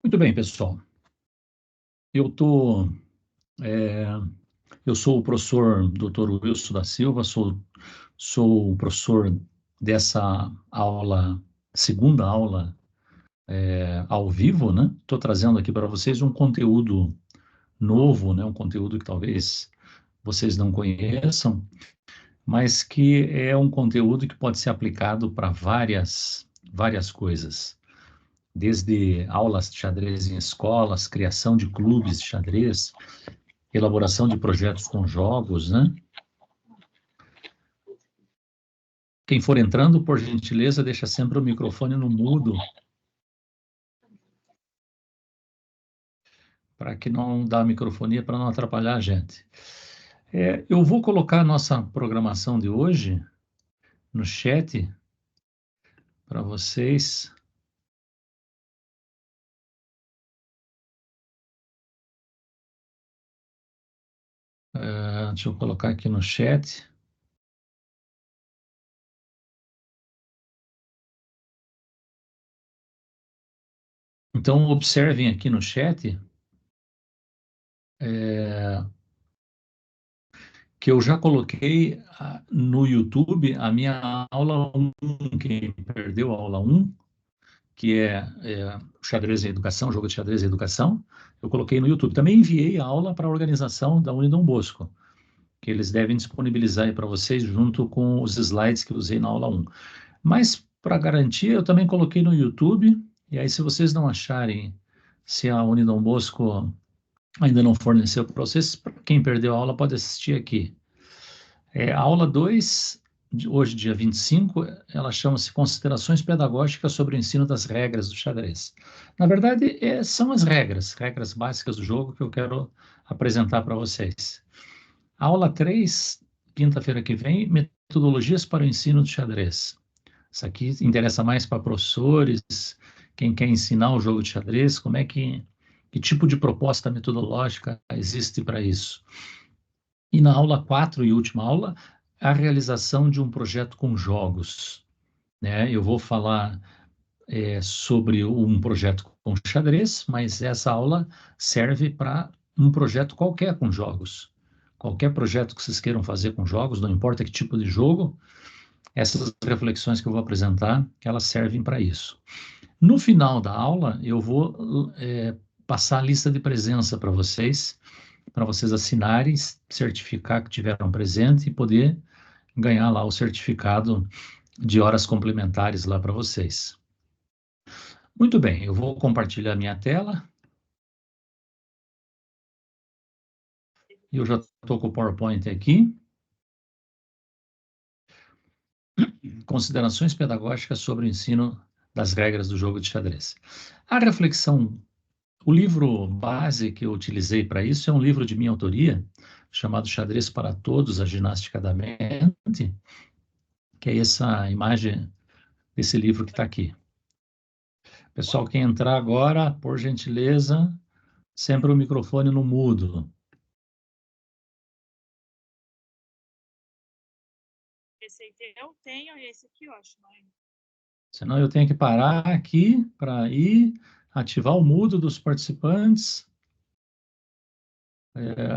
Muito bem, pessoal. Eu sou o professor Dr. Wilson da Silva, sou o professor dessa aula, segunda aula ao vivo, né? Estou trazendo aqui para vocês um conteúdo novo, né? Um conteúdo que talvez vocês não conheçam, mas que é um conteúdo que pode ser aplicado para várias coisas. Desde aulas de xadrez em escolas, criação de clubes de xadrez, elaboração de projetos com jogos, né? Quem for entrando, por gentileza, deixa sempre o microfone no mudo, para que não dá microfonia, para não atrapalhar a gente. Eu vou colocar a nossa programação de hoje no chat para vocês. Deixa eu colocar aqui no chat. Então, observem aqui no chat que eu já coloquei no YouTube a minha aula 1, quem perdeu a aula 1, que é o xadrez em educação, jogo de xadrez em educação, eu coloquei no YouTube. Também enviei a aula para a organização da Unidom Bosco, que eles devem disponibilizar aí para vocês junto com os slides que eu usei na aula 1. Mas, para garantia, eu também coloquei no YouTube, e aí se vocês não acharem, se a Unidom Bosco ainda não forneceu para vocês, quem perdeu a aula pode assistir aqui. A aula 2, hoje, dia 25, ela chama-se Considerações Pedagógicas sobre o Ensino das Regras do Xadrez. Na verdade, são as regras básicas do jogo que eu quero apresentar para vocês. A aula 3, quinta-feira que vem, Metodologias para o Ensino do Xadrez. Isso aqui interessa mais para professores, quem quer ensinar o jogo de xadrez, que tipo de proposta metodológica existe para isso. E na aula 4 e última aula, a realização de um projeto com jogos, né? Eu vou falar sobre um projeto com xadrez, mas essa aula serve para um projeto qualquer com jogos. Qualquer projeto que vocês queiram fazer com jogos, não importa que tipo de jogo, essas reflexões que eu vou apresentar, elas servem para isso. No final da aula, eu vou passar a lista de presença para vocês assinarem, certificar que tiveram presente e poder ganhar lá o certificado de horas complementares lá para vocês. Muito bem, eu vou compartilhar minha tela. Eu já estou com o PowerPoint aqui. Considerações pedagógicas sobre o ensino das regras do jogo de xadrez. A reflexão, o livro base que eu utilizei para isso é um livro de minha autoria, chamado Xadrez para Todos, a Ginástica da Mente, que é essa imagem desse livro que está aqui. Pessoal, quem entrar agora, por gentileza, sempre o microfone no mudo. Esse aí eu tenho, e esse aqui eu acho, não é? Senão eu tenho que parar aqui para ir ativar o mudo dos participantes.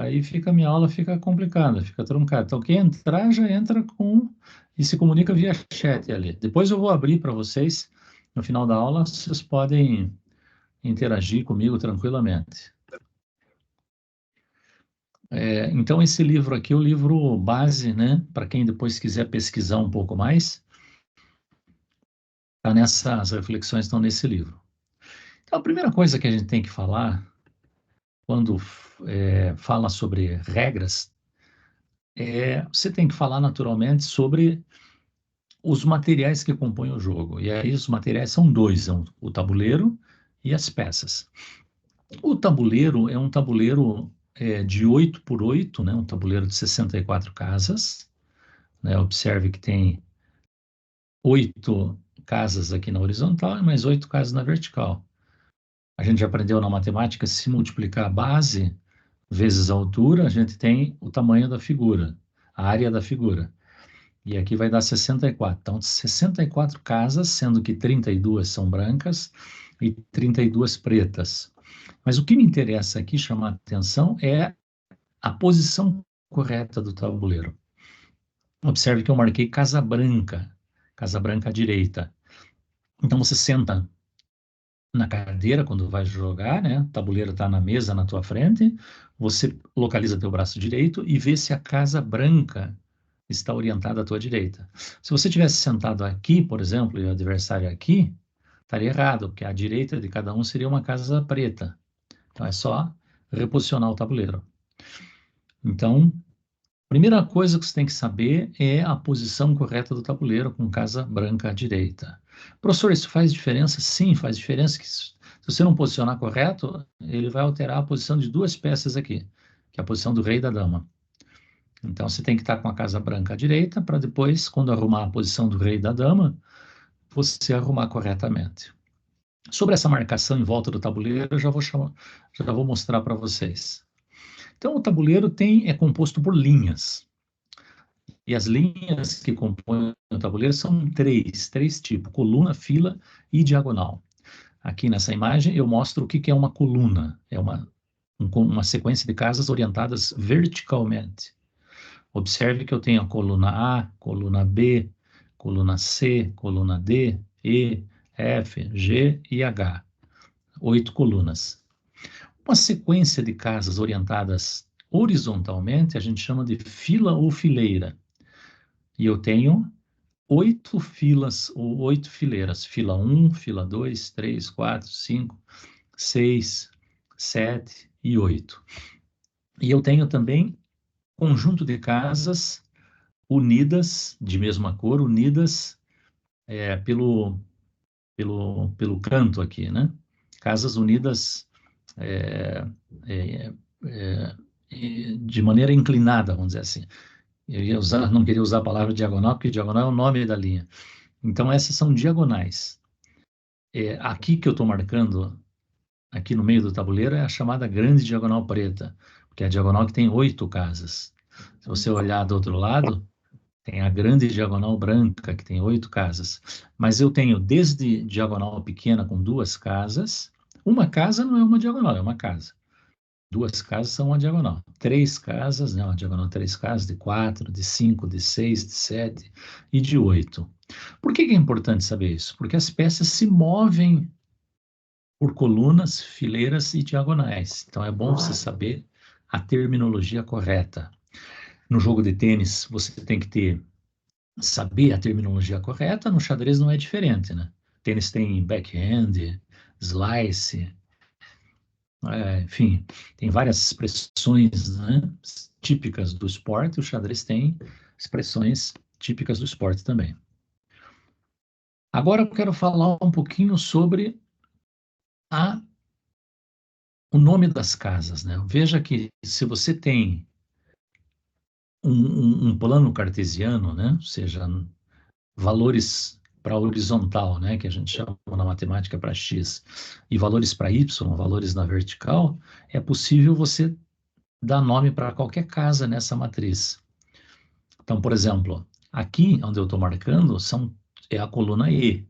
Aí a minha aula fica complicada, fica truncada. Então, quem entrar já entra com e se comunica via chat ali. Depois eu vou abrir para vocês, no final da aula, vocês podem interagir comigo tranquilamente. Então, esse livro aqui é o livro base, né? Para quem depois quiser pesquisar um pouco mais, as reflexões estão nesse livro. Então, a primeira coisa que a gente tem que falar, quando fala sobre regras, você tem que falar naturalmente sobre os materiais que compõem o jogo. E aí os materiais são dois, o tabuleiro e as peças. O tabuleiro é um tabuleiro de 8 por 8, né? Um tabuleiro de 64 casas, né? Observe que tem 8 casas aqui na horizontal e mais 8 casas na vertical. A gente já aprendeu na matemática, se multiplicar a base vezes a altura, a gente tem o tamanho da figura, a área da figura. E aqui vai dar 64. Então, 64 casas, sendo que 32 são brancas e 32 pretas. Mas o que me interessa aqui, chamar a atenção, é a posição correta do tabuleiro. Observe que eu marquei Casa Branca à direita. Então, você senta na cadeira quando vai jogar, né? O tabuleiro está na mesa na tua frente, você localiza teu braço direito e vê se a casa branca está orientada à tua direita. Se você tivesse sentado aqui, por exemplo, e o adversário aqui, estaria errado, porque a direita de cada um seria uma casa preta. Então é só reposicionar o tabuleiro. Então, primeira coisa que você tem que saber é a posição correta do tabuleiro com casa branca à direita. Professor, isso faz diferença? Sim, faz diferença. Que se você não posicionar correto, ele vai alterar a posição de 2 peças aqui, que é a posição do rei e da dama. Então, você tem que estar com a casa branca à direita para depois, quando arrumar a posição do rei e da dama, você arrumar corretamente. Sobre essa marcação em volta do tabuleiro, eu já vou mostrar para vocês. Então, o tabuleiro é composto por linhas. E as linhas que compõem o tabuleiro são três tipos: coluna, fila e diagonal. Aqui nessa imagem eu mostro o que é uma coluna. É uma sequência de casas orientadas verticalmente. Observe que eu tenho a coluna A, coluna B, coluna C, coluna D, E, F, G e H. 8 colunas. Uma sequência de casas orientadas horizontalmente a gente chama de fila ou fileira. E eu tenho 8 filas ou 8 fileiras. Fila 1, fila 2, 3, 4, 5, 6, 7 e 8. E eu tenho também conjunto de casas unidas, de mesma cor, unidas pelo canto aqui, né? Casas unidas é, é, é, de maneira inclinada, vamos dizer assim. Não queria usar a palavra diagonal, porque diagonal é o nome da linha. Então, essas são diagonais. Aqui que eu estou marcando, aqui no meio do tabuleiro, é a chamada grande diagonal preta, porque é a diagonal que tem 8 casas. Se você olhar do outro lado, tem a grande diagonal branca, que tem 8 casas. Mas eu tenho desde diagonal pequena com 2 casas. Uma casa não é uma diagonal, é uma casa. 2 casas são uma diagonal. 3 casas, né? Uma diagonal 3 casas, de 4, de 5, de 6, de 7 e de 8. Por que é importante saber isso? Porque as peças se movem por colunas, fileiras e diagonais. Então é bom você saber a terminologia correta. No jogo de tênis, você tem que saber a terminologia correta. No xadrez não é diferente, né? Tênis tem backhand, slice, enfim, tem várias expressões, né, típicas do esporte. O xadrez tem expressões típicas do esporte também. Agora eu quero falar um pouquinho sobre o nome das casas, né? Veja que se você tem um plano cartesiano, né? Ou seja, valores para horizontal, né? Que a gente chama na matemática para x, e valores para y, valores na vertical, é possível você dar nome para qualquer casa nessa matriz. Então, por exemplo, aqui onde eu estou marcando é a coluna E.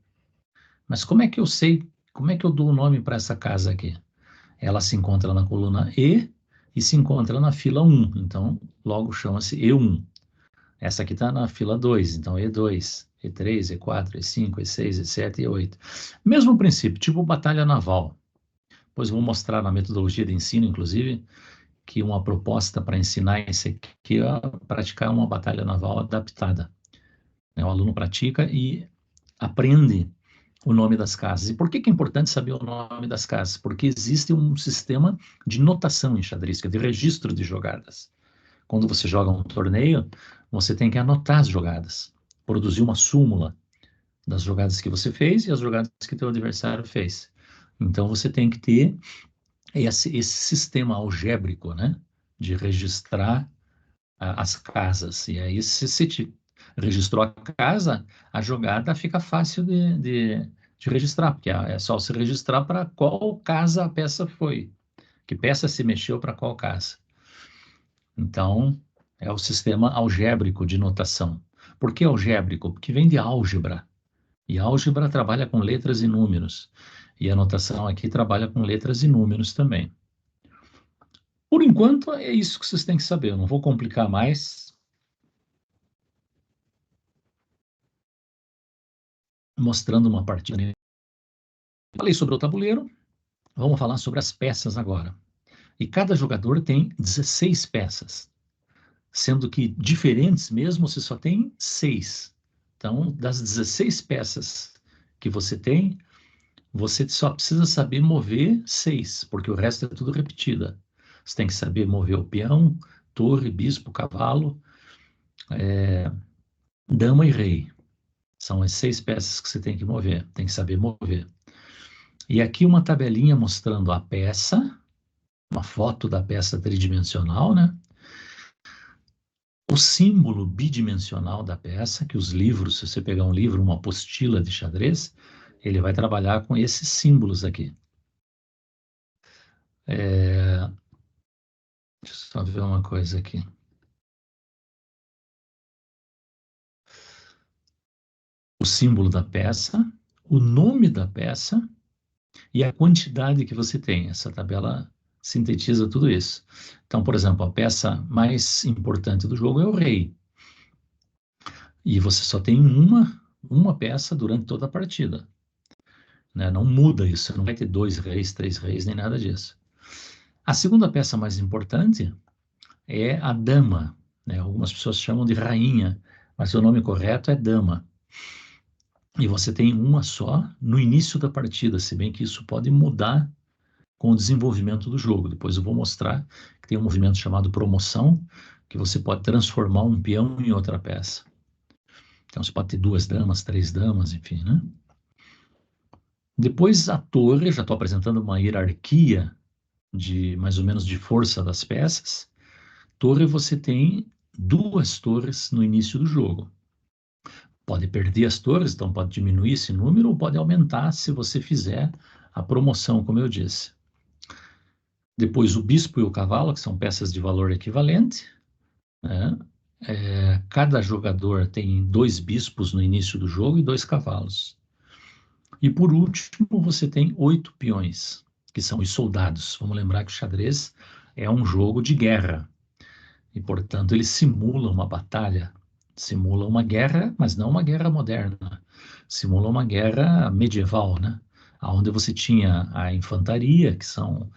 Mas como é que eu sei, como é que eu dou o nome para essa casa aqui? Ela se encontra na coluna e se encontra na fila 1, então logo chama-se E1. Essa aqui está na fila 2, então E2, E3, E4, E5, E6, E7 e E8. Mesmo princípio, tipo batalha naval. Depois vou mostrar na metodologia de ensino, inclusive, que uma proposta para ensinar isso aqui é praticar uma batalha naval adaptada. O aluno pratica e aprende o nome das casas. E por que é importante saber o nome das casas? Porque existe um sistema de notação em xadrez, de registro de jogadas. Quando você joga um torneio, você tem que anotar as jogadas, produzir uma súmula das jogadas que você fez e as jogadas que teu adversário fez. Então você tem que ter esse sistema algébrico, né, de registrar as casas. E aí, se registrou a casa, a jogada fica fácil de registrar, porque é só você registrar para qual casa a peça foi, que peça se mexeu para qual casa. Então, é o sistema algébrico de notação. Por que algébrico? Porque vem de álgebra. E álgebra trabalha com letras e números. E a notação aqui trabalha com letras e números também. Por enquanto, é isso que vocês têm que saber. Eu não vou complicar mais. Mostrando uma partida. Falei sobre o tabuleiro. Vamos falar sobre as peças agora. E cada jogador tem 16 peças. Sendo que diferentes mesmo, você só tem 6. Então, das 16 peças que você tem, você só precisa saber mover 6, porque o resto é tudo repetida. Você tem que saber mover o peão, torre, bispo, cavalo, dama e rei. São as 6 peças que você tem que mover, tem que saber mover. E aqui uma tabelinha mostrando a peça, uma foto da peça tridimensional, né? O símbolo bidimensional da peça, que os livros, se você pegar um livro, uma apostila de xadrez, ele vai trabalhar com esses símbolos aqui. Deixa eu só ver uma coisa aqui. O símbolo da peça, o nome da peça e a quantidade que você tem. Essa tabela sintetiza tudo isso. Então, por exemplo, a peça mais importante do jogo é o rei. E você só tem uma peça durante toda a partida. Né? Não muda isso, você não vai ter 2 reis, 3 reis, nem nada disso. A segunda peça mais importante é a dama. Né? Algumas pessoas chamam de rainha, mas o nome correto é dama. E você tem uma só no início da partida, se bem que isso pode mudar com o desenvolvimento do jogo. Depois eu vou mostrar que tem um movimento chamado promoção, que você pode transformar um peão em outra peça. Então você pode ter 2 damas, 3 damas, enfim, né? Depois a torre, já estou apresentando uma hierarquia de mais ou menos de força das peças. Torre, você tem 2 torres no início do jogo. Pode perder as torres, então pode diminuir esse número ou pode aumentar se você fizer a promoção, como eu disse. Depois o bispo e o cavalo, que são peças de valor equivalente, né? Cada jogador tem 2 bispos no início do jogo e 2 cavalos. E por último, você tem 8 peões, que são os soldados. Vamos lembrar que o xadrez é um jogo de guerra. E, portanto, ele simula uma batalha, simula uma guerra, mas não uma guerra moderna. Simula uma guerra medieval, né? Onde você tinha a infantaria, que são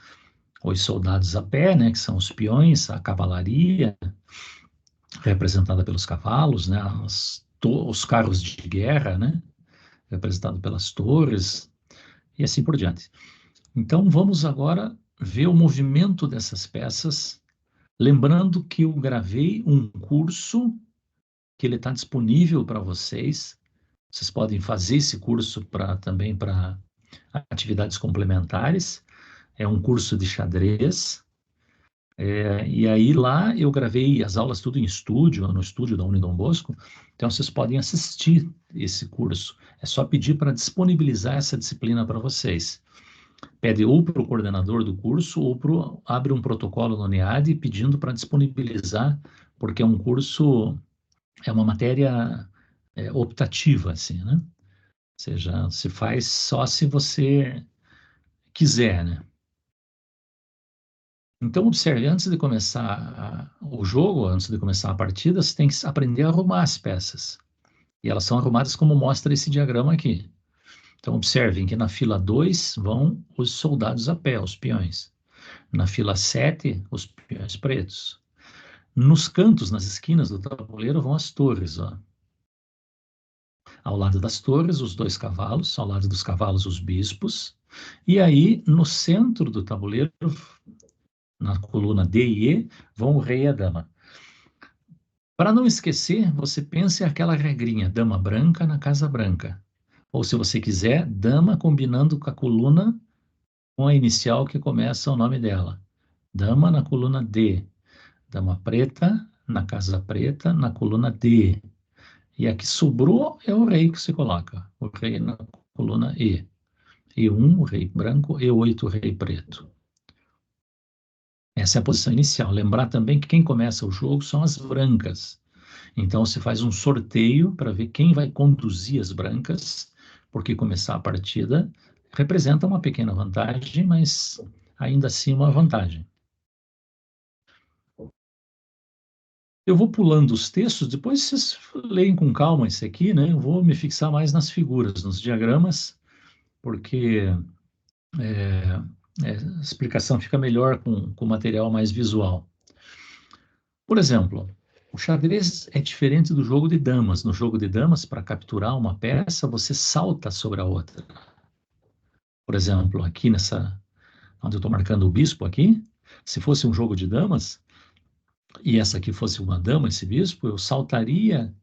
os soldados a pé, né? Que são os peões, a cavalaria, representada pelos cavalos, né? Os carros de guerra, né? Representado pelas torres, e assim por diante. Então, vamos agora ver o movimento dessas peças, lembrando que eu gravei um curso que ele está disponível para vocês. Vocês podem fazer esse curso também para atividades complementares. É um curso de xadrez. E aí lá eu gravei as aulas tudo em estúdio, no estúdio da Unidom Bosco. Então vocês podem assistir esse curso. É só pedir para disponibilizar essa disciplina para vocês. Pede ou para o coordenador do curso ou abre um protocolo no NEAD pedindo para disponibilizar, porque é um curso, é uma matéria optativa, assim, né? Ou seja, se faz só se você quiser, né? Então, observe, antes de começar o jogo, antes de começar a partida, você tem que aprender a arrumar as peças. E elas são arrumadas como mostra esse diagrama aqui. Então, observem que na fila 2 vão os soldados a pé, os peões. Na fila 7, os peões pretos. Nos cantos, nas esquinas do tabuleiro, vão as torres. Ó. Ao lado das torres, os 2 cavalos, ao lado dos cavalos, os bispos. E aí, no centro do tabuleiro, na coluna D e E, vão o rei e a dama. Para não esquecer, você pense aquela regrinha, dama branca na casa branca. Ou se você quiser, dama combinando com a coluna com a inicial que começa o nome dela. Dama na coluna D. Dama preta na casa preta, na coluna D. E a que sobrou é o rei que se coloca. O rei na coluna E. E1, o rei branco, E8, o rei preto. Essa é a posição inicial. Lembrar também que quem começa o jogo são as brancas. Então, se faz um sorteio para ver quem vai conduzir as brancas, porque começar a partida representa uma pequena vantagem, mas ainda assim uma vantagem. Eu vou pulando os textos, depois vocês leem com calma esse aqui, né? Eu vou me fixar mais nas figuras, nos diagramas, porque a explicação fica melhor com material mais visual. Por exemplo, o xadrez é diferente do jogo de damas. No jogo de damas, para capturar uma peça, você salta sobre a outra. Por exemplo, aqui onde eu estou marcando o bispo aqui, se fosse um jogo de damas, e essa aqui fosse uma dama, esse bispo, eu saltaria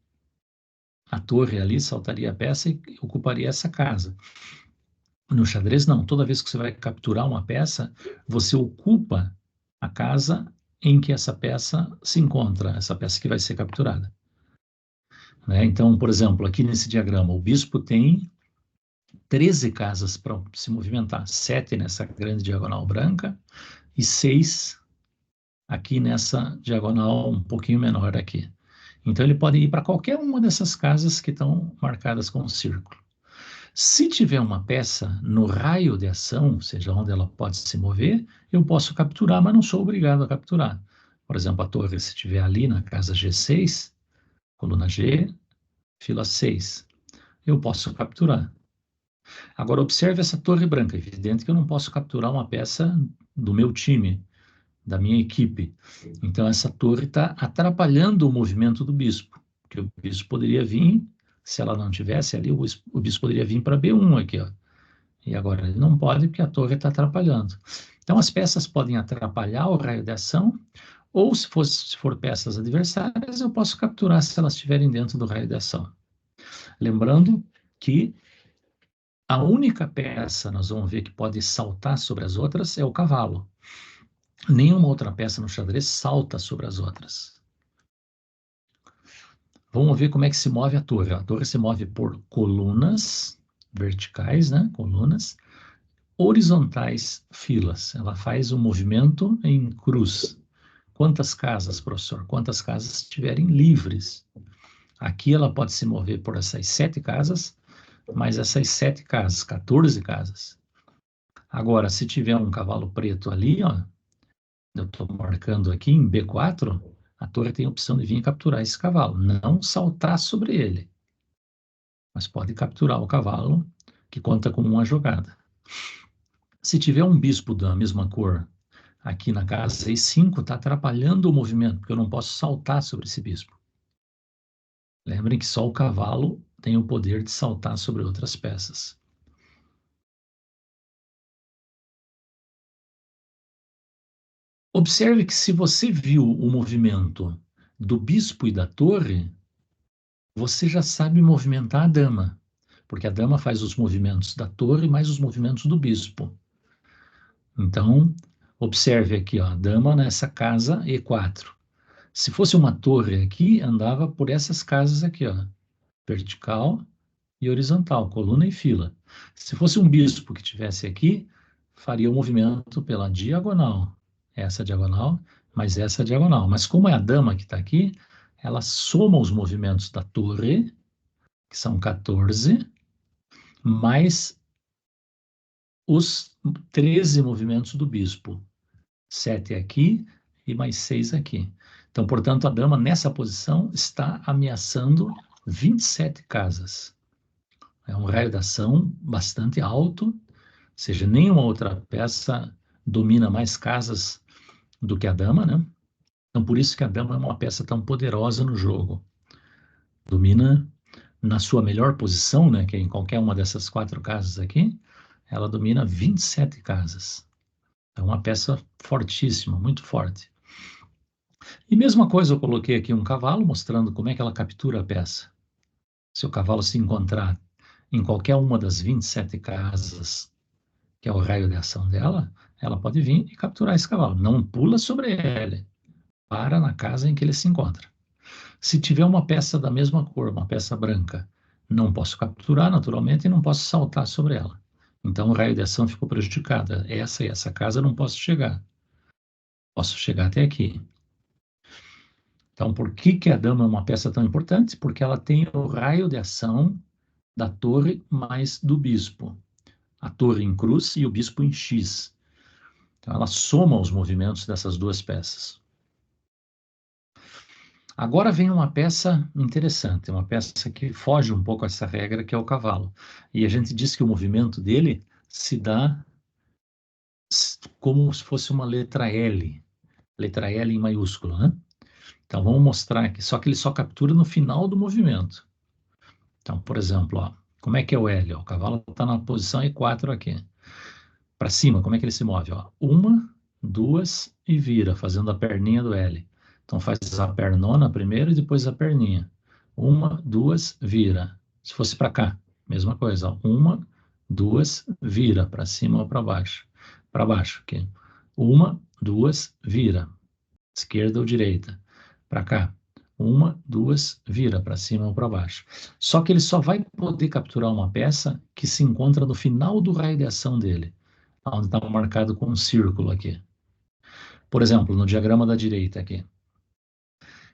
a torre ali, saltaria a peça e ocuparia essa casa. No xadrez, não. Toda vez que você vai capturar uma peça, você ocupa a casa em que essa peça se encontra, essa peça que vai ser capturada. Né? Então, por exemplo, aqui nesse diagrama, o bispo tem 13 casas para se movimentar, 7 nessa grande diagonal branca e 6 aqui nessa diagonal um pouquinho menor aqui. Então, ele pode ir para qualquer uma dessas casas que estão marcadas com um círculo. Se tiver uma peça no raio de ação, ou seja, onde ela pode se mover, eu posso capturar, mas não sou obrigado a capturar. Por exemplo, a torre, se estiver ali na casa G6, coluna G, fila 6, eu posso capturar. Agora, observe essa torre branca. É evidente que eu não posso capturar uma peça do meu time, da minha equipe. Então, essa torre está atrapalhando o movimento do bispo, porque o bispo poderia vir, se ela não tivesse ali, o bispo poderia vir para B1 aqui, ó. E agora ele não pode porque a torre está atrapalhando. Então, as peças podem atrapalhar o raio de ação, ou se for peças adversárias, eu posso capturar se elas estiverem dentro do raio de ação. Lembrando que a única peça, nós vamos ver, que pode saltar sobre as outras é o cavalo. Nenhuma outra peça no xadrez salta sobre as outras. Vamos ver como é que se move a torre. A torre se move por colunas verticais, né? Colunas. Horizontais, filas. Ela faz um movimento em cruz. Quantas casas, professor? Quantas casas estiverem livres. Aqui ela pode se mover por essas 7 casas, mais essas 7 casas, 14 casas. Agora, se tiver um cavalo preto ali, ó, eu estou marcando aqui em B4, a torre tem a opção de vir capturar esse cavalo, não saltar sobre ele, mas pode capturar o cavalo, que conta com uma jogada. Se tiver um bispo da mesma cor aqui na casa E5, está atrapalhando o movimento, porque eu não posso saltar sobre esse bispo. Lembrem que só o cavalo tem o poder de saltar sobre outras peças. Observe que se você viu o movimento do bispo e da torre, você já sabe movimentar a dama, porque a dama faz os movimentos da torre mais os movimentos do bispo. Então, observe aqui, ó, a dama nessa casa E4. Se fosse uma torre aqui, andava por essas casas aqui, ó, vertical e horizontal, coluna e fila. Se fosse um bispo que tivesse aqui, faria o movimento pela diagonal, essa diagonal, mais essa diagonal. Mas como é a dama que está aqui, ela soma os movimentos da torre, que são 14, mais os 13 movimentos do bispo. 7 aqui e mais 6 aqui. Então, portanto, a dama nessa posição está ameaçando 27 casas. É um raio de ação bastante alto, ou seja, nenhuma outra peça domina mais casas do que a dama, né? Então, por isso que a dama é uma peça tão poderosa no jogo. Domina na sua melhor posição, né, que é em qualquer uma dessas 4 casas aqui, ela domina 27 casas. É uma peça fortíssima, muito forte. E mesma coisa, eu coloquei aqui um cavalo, mostrando como é que ela captura a peça. Se o cavalo se encontrar em qualquer uma das 27 casas, que é o raio de ação dela, ela pode vir e capturar esse cavalo. Não pula sobre ele, para na casa em que ele se encontra. Se tiver uma peça da mesma cor, uma peça branca, não posso capturar naturalmente e não posso saltar sobre ela. Então o raio de ação ficou prejudicado. Essa e essa casa eu não posso chegar. Posso chegar até aqui. Então, por que que a dama é uma peça tão importante? Porque ela tem o raio de ação da torre mais do bispo. A torre em cruz e o bispo em X. Então, ela soma os movimentos dessas duas peças. Agora vem uma peça interessante, uma peça que foge um pouco a essa regra, que é o cavalo. E a gente diz que o movimento dele se dá como se fosse uma letra L em maiúsculo, né? Então, vamos mostrar aqui, só que ele só captura no final do movimento. Então, por exemplo, ó, como é que é o L? Ó, o cavalo está na posição E4 aqui. Para cima, como é que ele se move? Ó? Uma, duas e vira, fazendo a perninha do L. Então, faz a pernona primeiro e depois a perninha. Uma, duas, vira. Se fosse para cá, mesma coisa. Ó. Uma, duas, vira, para cima ou para baixo. Para baixo, aqui. Uma, duas, vira. Esquerda ou direita. Para cá. Uma, duas, vira para cima ou para baixo. Só que ele só vai poder capturar uma peça que se encontra no final do raio de ação dele, onde está marcado com um círculo aqui. Por exemplo, no diagrama da direita aqui,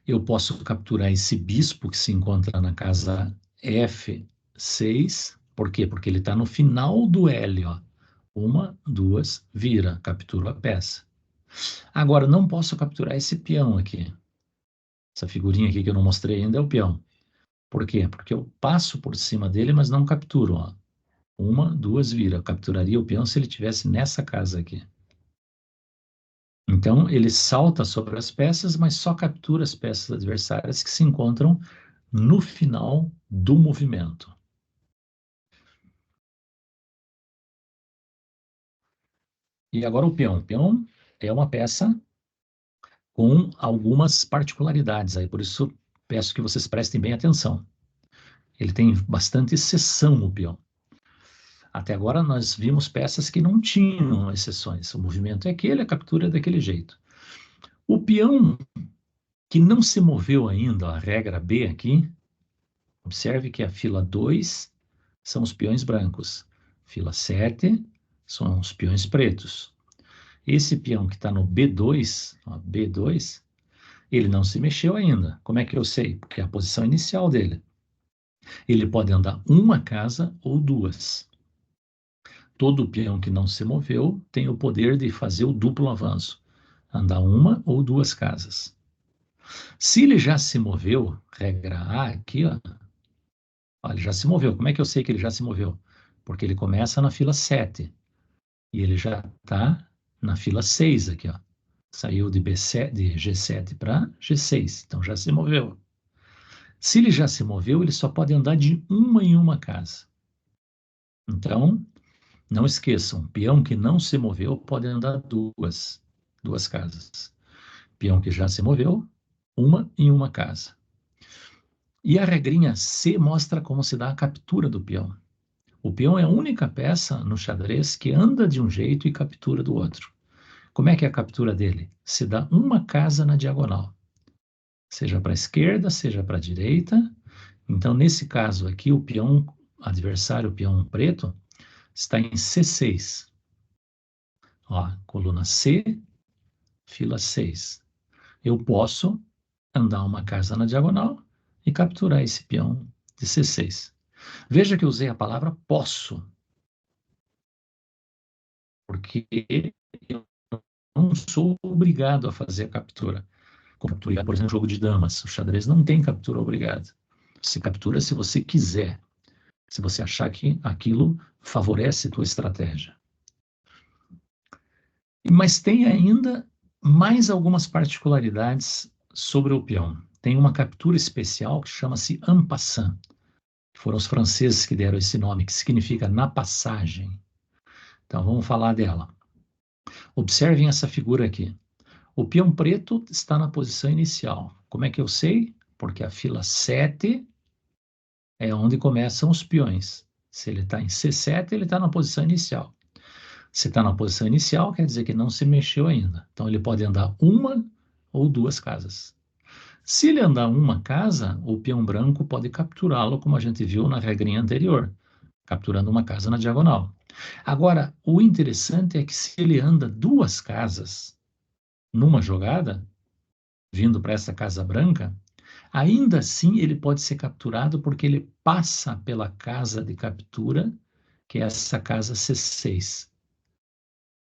eu posso capturar esse bispo que se encontra na casa F6. Por quê? Porque ele está no final do L, ó. Uma, duas, vira, capturo a peça. Agora, não posso capturar esse peão aqui. Essa figurinha aqui que eu não mostrei ainda é o peão. Por quê? Porque eu passo por cima dele, mas não capturo, ó. Uma, duas, vira. Eu capturaria o peão se ele estivesse nessa casa aqui. Então, ele salta sobre as peças, mas só captura as peças adversárias que se encontram no final do movimento. E agora o peão. O peão é uma peça com algumas particularidades aí, por isso peço que vocês prestem bem atenção. Ele tem bastante exceção, o peão. Até agora nós vimos peças que não tinham exceções. O movimento é aquele, a captura é daquele jeito. O peão que não se moveu ainda, a regra B aqui, observe que a fila 2 são os peões brancos, fila 7 são os peões pretos. Esse peão que está no B2, ó, B2, ele não se mexeu ainda. Como é que eu sei? Porque é a posição inicial dele. Ele pode andar uma casa ou duas. Todo peão que não se moveu tem o poder de fazer o duplo avanço, andar uma ou duas casas. Se ele já se moveu, regra A aqui, ó, ele já se moveu. Como é que eu sei que ele já se moveu? Porque ele começa na fila 7 e ele já está na fila 6 aqui, ó. Saiu de G7 para G6, então já se moveu. Se ele já se moveu, ele só pode andar de uma em uma casa. Então, não esqueçam, peão que não se moveu pode andar duas casas. Peão que já se moveu, uma em uma casa. E a regrinha C mostra como se dá a captura do peão. O peão é a única peça no xadrez que anda de um jeito e captura do outro. Como é que é a captura dele? Se dá uma casa na diagonal, seja para a esquerda, seja para a direita. Então, nesse caso aqui, o peão adversário, o peão preto, está em C6. Ó, coluna C, fila 6. Eu posso andar uma casa na diagonal e capturar esse peão de C6. Veja que eu usei a palavra posso, porque eu não sou obrigado a fazer a captura. Como capturar, por exemplo, jogo de damas. O xadrez não tem captura obrigada. Você captura se você quiser, se você achar que aquilo favorece a tua estratégia. Mas tem ainda mais algumas particularidades sobre o peão. Tem uma captura especial que chama-se en passant. Foram os franceses que deram esse nome, que significa na passagem. Então, vamos falar dela. Observem essa figura aqui. O peão preto está na posição inicial. Como é que eu sei? Porque a fila 7 é onde começam os peões. Se ele está em C7, ele está na posição inicial. Se está na posição inicial, quer dizer que não se mexeu ainda. Então, ele pode andar uma ou duas casas. Se ele andar uma casa, o peão branco pode capturá-lo, como a gente viu na regrinha anterior, capturando uma casa na diagonal. Agora, o interessante é que se ele anda duas casas numa jogada, vindo para essa casa branca, ainda assim ele pode ser capturado porque ele passa pela casa de captura, que é essa casa C6.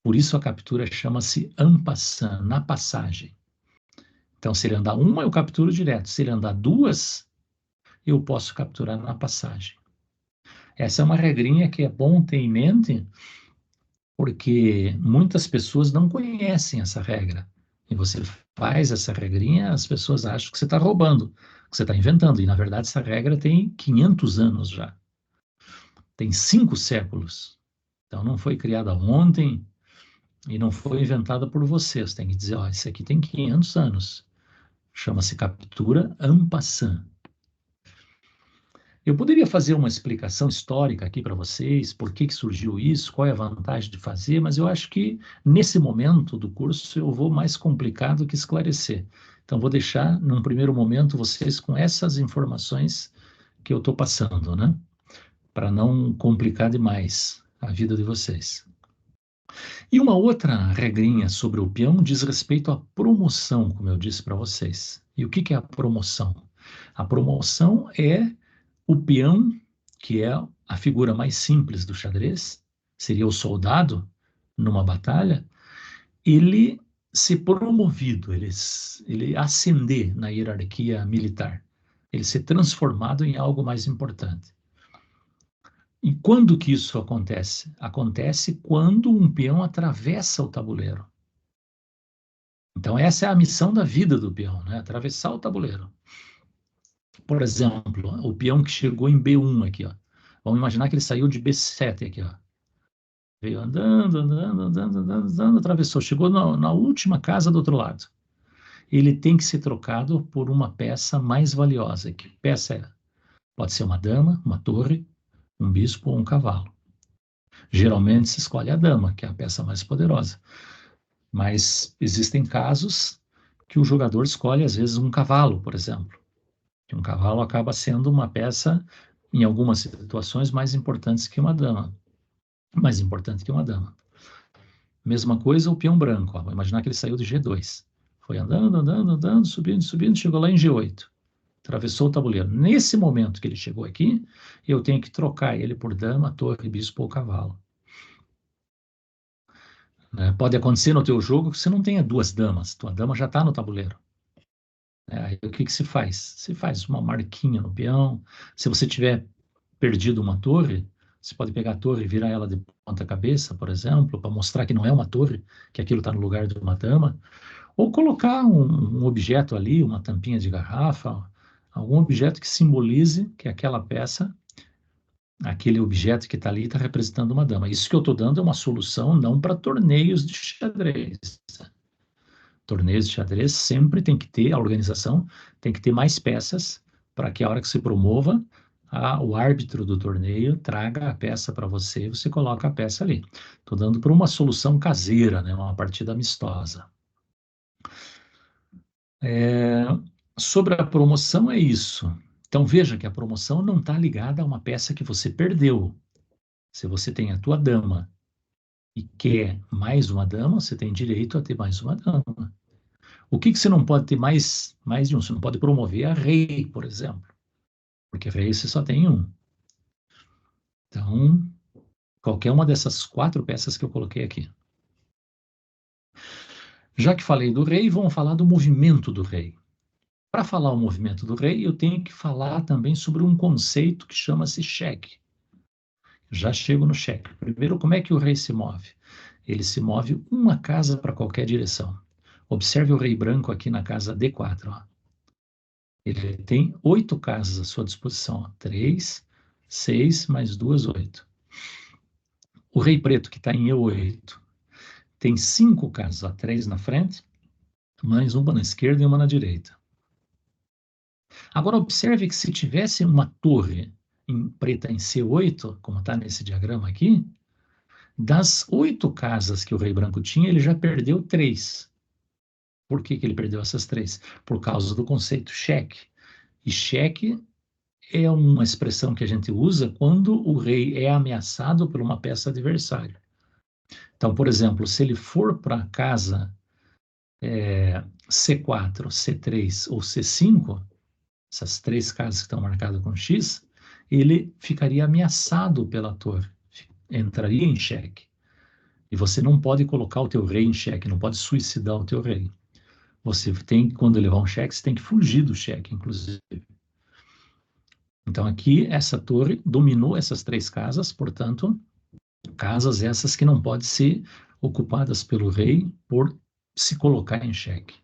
Por isso a captura chama-se en passant, na passagem. Então, se ele andar uma, eu capturo direto. Se ele andar duas, eu posso capturar na passagem. Essa é uma regrinha que é bom ter em mente, porque muitas pessoas não conhecem essa regra. E você faz essa regrinha, as pessoas acham que você está roubando, que você está inventando. E, na verdade, essa regra tem 500 anos já. Tem 5 séculos. Então, não foi criada ontem e não foi inventada por vocês. Tem que dizer, ó, isso aqui tem 500 anos. Chama-se captura en passant. Eu poderia fazer uma explicação histórica aqui para vocês, por que surgiu isso, qual é a vantagem de fazer, mas eu acho que nesse momento do curso eu vou mais complicado que esclarecer. Então, vou deixar, num primeiro momento, vocês com essas informações que eu estou passando, né? Para não complicar demais a vida de vocês. E uma outra regrinha sobre o peão diz respeito à promoção, como eu disse para vocês. E o que é a promoção? A promoção é o peão, que é a figura mais simples do xadrez, seria o soldado numa batalha, ele ser promovido, ele ascender na hierarquia militar, ele ser transformado em algo mais importante. E quando que isso acontece? Acontece quando um peão atravessa o tabuleiro. Então essa é a missão da vida do peão, né? Atravessar o tabuleiro. Por exemplo, o peão que chegou em B1 aqui, ó. Vamos imaginar que ele saiu de B7 aqui, ó. Veio andando, andando, andando, andando, andando, atravessou, chegou na última casa do outro lado. Ele tem que ser trocado por uma peça mais valiosa. Que peça é? Pode ser uma dama, uma torre, um bispo ou um cavalo. Geralmente se escolhe a dama, que é a peça mais poderosa. Mas existem casos que o jogador escolhe, às vezes, um cavalo, por exemplo. Que um cavalo acaba sendo uma peça, em algumas situações, mais importante que uma dama. Mais importante que uma dama. Mesma coisa o peão branco. Ó. Vou imaginar que ele saiu de G2. Foi andando, andando, andando, subindo, subindo, chegou lá em G8. Atravessou o tabuleiro. Nesse momento que ele chegou aqui, eu tenho que trocar ele por dama, torre, bispo ou cavalo. Pode acontecer no teu jogo que você não tenha duas damas. Tua dama já está no tabuleiro. Aí o que se faz? Se faz uma marquinha no peão. Se você tiver perdido uma torre, você pode pegar a torre e virar ela de ponta cabeça, por exemplo, para mostrar que não é uma torre, que aquilo está no lugar de uma dama. Ou colocar um objeto ali, uma tampinha de garrafa, algum objeto que simbolize que aquela peça, aquele objeto que está ali, está representando uma dama. Isso que eu estou dando é uma solução não para torneios de xadrez. Torneios de xadrez sempre tem que ter, a organização tem que ter mais peças para que a hora que se promova, o árbitro do torneio traga a peça para você e você coloca a peça ali. Estou dando para uma solução caseira, né, uma partida amistosa. Sobre a promoção é isso. Então veja que a promoção não está ligada a uma peça que você perdeu. Se você tem a tua dama e quer mais uma dama, você tem direito a ter mais uma dama. O que você não pode ter mais de um? Você não pode promover a rei, por exemplo, porque rei você só tem um. Então, qualquer uma dessas 4 peças que eu coloquei aqui. Já que falei do rei, vamos falar do movimento do rei. Para falar o movimento do rei, eu tenho que falar também sobre um conceito que chama-se cheque. Já chego no cheque. Primeiro, como é que o rei se move? Ele se move uma casa para qualquer direção. Observe o rei branco aqui na casa D4. Ó. Ele tem 8 casas à sua disposição. Ó. 3, 6, mais 2, 8. O rei preto, que está em E8, tem 5 casas. Ó. 3 na frente, mais uma na esquerda e uma na direita. Agora, observe que se tivesse uma torre preta em C8, como está nesse diagrama aqui, das 8 casas que o rei branco tinha, ele já perdeu 3. Por que que ele perdeu essas 3? Por causa do conceito cheque. E cheque é uma expressão que a gente usa quando o rei é ameaçado por uma peça adversária. Então, por exemplo, se ele for para a casa C4, C3 ou C5, essas 3 casas que estão marcadas com X, ele ficaria ameaçado pela torre, entraria em xeque. E você não pode colocar o teu rei em xeque, não pode suicidar o teu rei. Você tem, quando levar um xeque, você tem que fugir do xeque, inclusive. Então aqui, essa torre dominou essas 3 casas, portanto, casas essas que não podem ser ocupadas pelo rei por se colocar em xeque.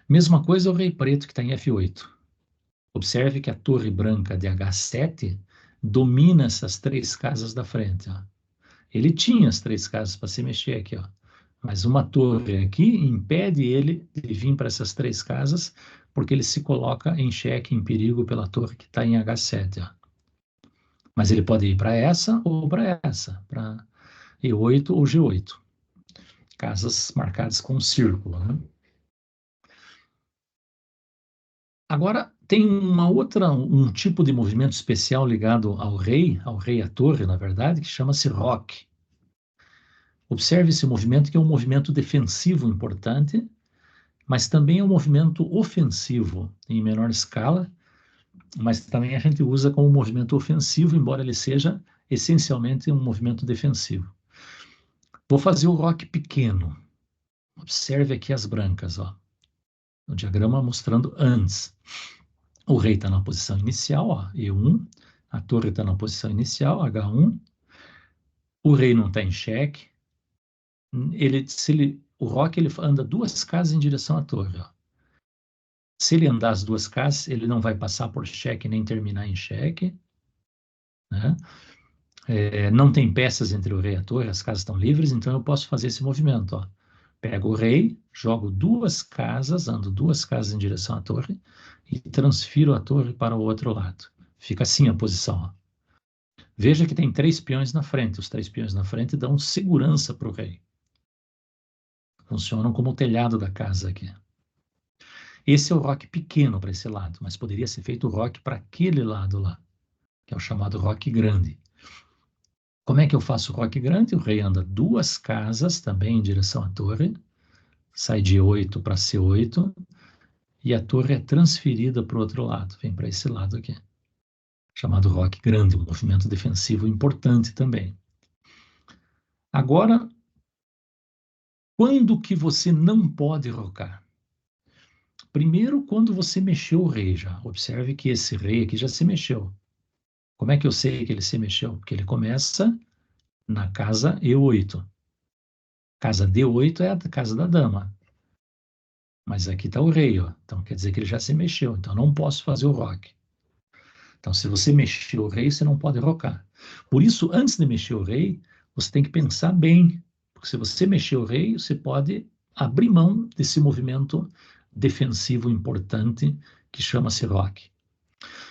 Mesma coisa o rei preto que está em F8. Observe que a torre branca de H7 domina essas 3 casas da frente. Ó. Ele tinha as 3 casas para se mexer aqui, ó. Mas uma torre aqui impede ele de vir para essas 3 casas, porque ele se coloca em xeque, em perigo pela torre que está em H7. Ó. Mas ele pode ir para essa ou para essa, para E8 ou G8. Casas marcadas com um círculo, né? Agora, tem um tipo de movimento especial ligado ao rei à torre, na verdade, que chama-se roque. Observe esse movimento, que é um movimento defensivo importante, mas também é um movimento ofensivo em menor escala, mas também a gente usa como movimento ofensivo, embora ele seja essencialmente um movimento defensivo. Vou fazer o roque pequeno. Observe aqui as brancas, ó. O diagrama mostrando antes. O rei está na posição inicial, ó, E1. A torre está na posição inicial, H1. O rei não está em xeque. O roque ele anda 2 casas em direção à torre. Ó. Se ele andar as 2 casas, ele não vai passar por xeque nem terminar em xeque. Né? Não tem peças entre o rei e a torre, as casas estão livres, então eu posso fazer esse movimento. Ó. Pego o rei, jogo 2 casas, ando 2 casas em direção à torre e transfiro a torre para o outro lado. Fica assim a posição. Ó. Veja que tem 3 peões na frente. Os 3 peões na frente dão segurança para o rei. Funcionam como o telhado da casa aqui. Esse é o roque pequeno para esse lado, mas poderia ser feito o roque para aquele lado lá, que é o chamado roque grande. Como é que eu faço o roque grande? O rei anda 2 casas também em direção à torre, sai de E8 para C8, e a torre é transferida para o outro lado, vem para esse lado aqui, chamado roque grande, um movimento defensivo importante também. Agora, quando que você não pode rocar? Primeiro, quando você mexeu o rei já. Observe que esse rei aqui já se mexeu. Como é que eu sei que ele se mexeu? Porque ele começa na casa E8. Casa D8 é a casa da dama. Mas aqui está o rei, ó. Então quer dizer que ele já se mexeu. Então não posso fazer o roque. Então, se você mexeu o rei, você não pode rocar. Por isso, antes de mexer o rei, você tem que pensar bem. Porque se você mexer o rei, você pode abrir mão desse movimento defensivo importante que chama-se roque.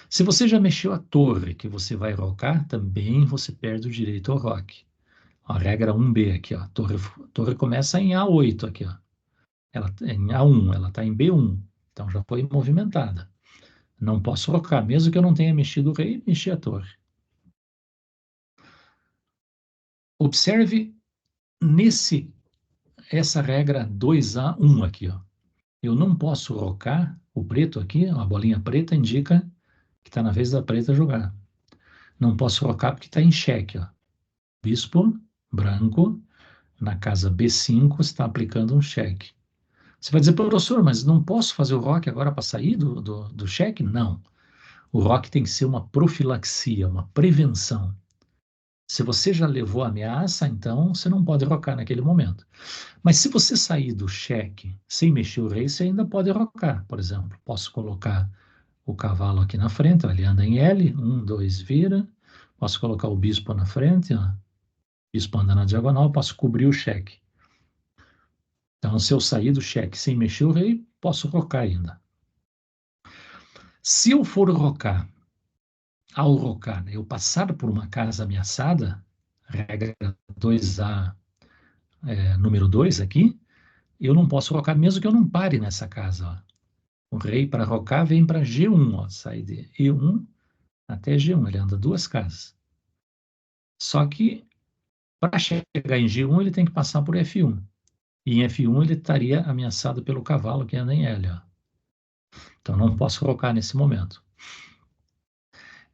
Se você já mexeu a torre que você vai rocar, também você perde o direito ao roque. A regra 1B aqui, ó. A torre começa em A8 aqui, ó. Ela em A1, ela está em B1. Então já foi movimentada. Não posso rocar, mesmo que eu não tenha mexido o rei, mexi a torre. Observe essa regra 2A1 aqui, ó. Eu não posso rocar o preto aqui, a bolinha preta indica que está na vez da preta jogar. Não posso rocar porque está em xeque, ó. Bispo branco na casa B5 está aplicando um xeque. Você vai dizer, professor, mas não posso fazer o roque agora para sair do xeque? Não. O roque tem que ser uma profilaxia, uma prevenção. Se você já levou a ameaça, então você não pode rocar naquele momento. Mas se você sair do xeque sem mexer o rei, você ainda pode rocar. Por exemplo, posso colocar o cavalo aqui na frente, ó, ele anda em L, 1, 2, vira. Posso colocar o bispo na frente, ó. Bispo anda na diagonal, posso cobrir o xeque. Então, se eu sair do xeque sem mexer o rei, posso rocar ainda. Se eu for rocar, ao rocar, eu passar por uma casa ameaçada, regra 2A, número 2 aqui, eu não posso rocar, mesmo que eu não pare nessa casa. Ó. O rei, para rocar, vem para G1, ó, sai de E1 até G1, ele anda 2 casas. Só que, para chegar em G1, ele tem que passar por F1. E em F1 ele estaria ameaçado pelo cavalo que anda em L. Ó. Então, não posso rocar nesse momento.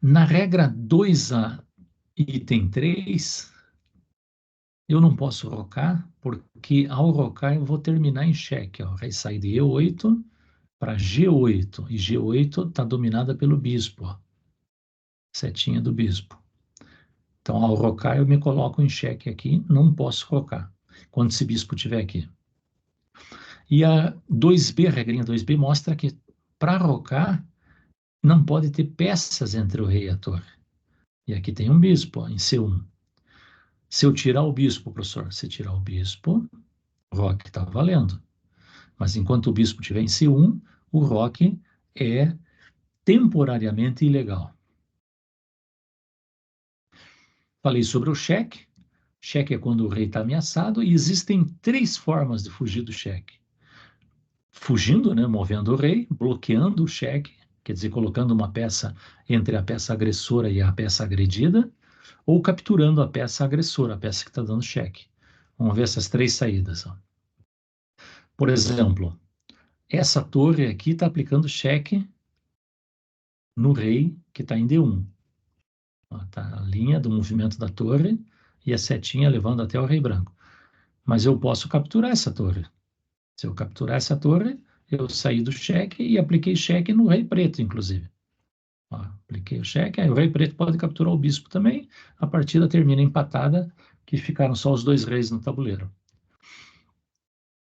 Na regra 2A, item 3, eu não posso rocar, porque ao rocar eu vou terminar em xeque. Ó. Vai sair de E8 para G8, e G8 está dominada pelo bispo, ó. Setinha do bispo. Então, ao rocar, eu me coloco em xeque aqui, não posso rocar, quando esse bispo estiver aqui. E a 2B, a regrinha 2B, mostra que para rocar, não pode ter peças entre o rei e a torre. E aqui tem um bispo, ó, em C1. Se eu tirar o bispo, professor, se tirar o bispo, o roque está valendo. Mas enquanto o bispo estiver em C1, o roque é temporariamente ilegal. Falei sobre o cheque. Cheque é quando o rei está ameaçado, e existem 3 formas de fugir do cheque. Fugindo, né, movendo o rei, bloqueando o cheque, quer dizer, colocando uma peça entre a peça agressora e a peça agredida, ou capturando a peça agressora, a peça que está dando cheque. Vamos ver essas 3 saídas. Ó. Por exemplo, essa torre aqui está aplicando cheque no rei que está em D1. Está a linha do movimento da torre e a setinha levando até o rei branco. Mas eu posso capturar essa torre. Se eu capturar essa torre, eu saí do cheque e apliquei cheque no rei preto, inclusive. Ó, apliquei o cheque, aí o rei preto pode capturar o bispo também. A partida termina empatada, que ficaram só os 2 reis no tabuleiro.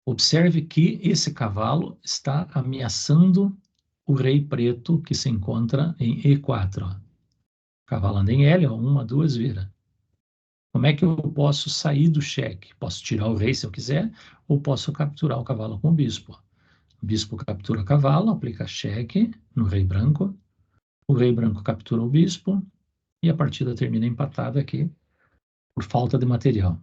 Observe que esse cavalo está ameaçando o rei preto que se encontra em E4. Ó. O cavalo anda em L, ó, 1, 2, vira. Como é que eu posso sair do cheque? Posso tirar o rei se eu quiser, ou posso capturar o cavalo com o bispo. O bispo captura o cavalo, aplica cheque no rei branco, o rei branco captura o bispo, e a partida termina empatada aqui, por falta de material.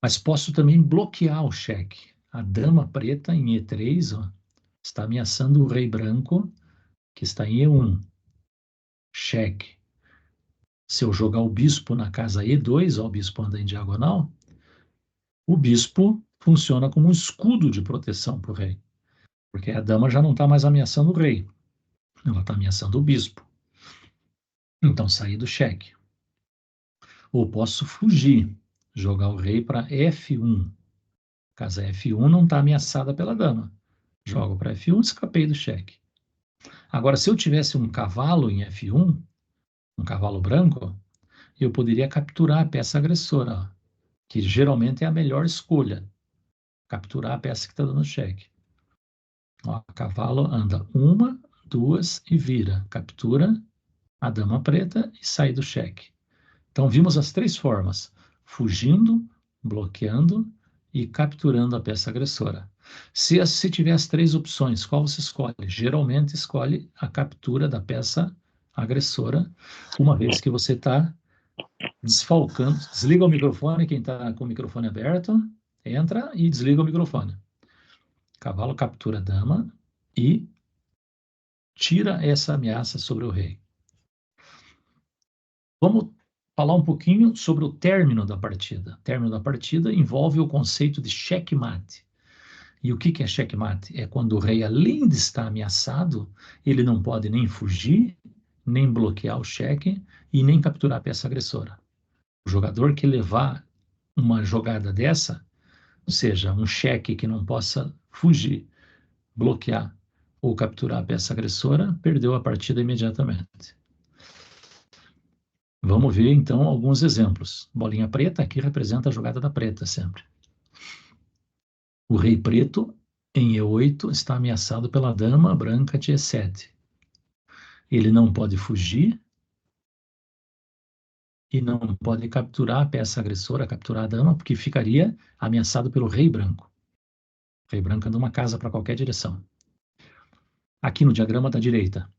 Mas posso também bloquear o cheque. A dama preta em E3, ó, está ameaçando o rei branco, que está em E1. Cheque. Se eu jogar o bispo na casa E2, ó, o bispo anda em diagonal, o bispo funciona como um escudo de proteção para o rei. Porque a dama já não está mais ameaçando o rei, ela está ameaçando o bispo. Então, sair do cheque. Ou posso fugir, jogar o rei para F1. Casa F1 não está ameaçada pela dama. Jogo para F1, escapei do cheque. Agora, se eu tivesse um cavalo em F1, um cavalo branco, eu poderia capturar a peça agressora, ó, que geralmente é a melhor escolha. Capturar a peça que está dando cheque. Ó, o cavalo anda 1, 2 e vira. Captura a dama preta e sai do cheque. Então, vimos as 3 formas: fugindo, bloqueando e capturando a peça agressora. Se tiver as 3 opções, qual você escolhe? Geralmente escolhe a captura da peça agressora, uma vez que você está desfalcando. Desliga o microfone, quem está com o microfone aberto, entra e desliga o microfone. Cavalo captura a dama e tira essa ameaça sobre o rei. Vamos falar um pouquinho sobre o término da partida. O término da partida envolve o conceito de checkmate. E o que é checkmate? É quando o rei, além de estar ameaçado, ele não pode nem fugir, nem bloquear o cheque e nem capturar a peça agressora. O jogador que levar uma jogada dessa, ou seja, um cheque que não possa fugir, bloquear ou capturar a peça agressora, perdeu a partida imediatamente. Vamos ver, então, alguns exemplos. Bolinha preta, aqui representa a jogada da preta sempre. O rei preto, em E8, está ameaçado pela dama branca de E7. Ele não pode fugir e não pode capturar a peça agressora, capturar a dama, porque ficaria ameaçado pelo rei branco. O rei branco anda uma casa para qualquer direção. Aqui no diagrama da direita,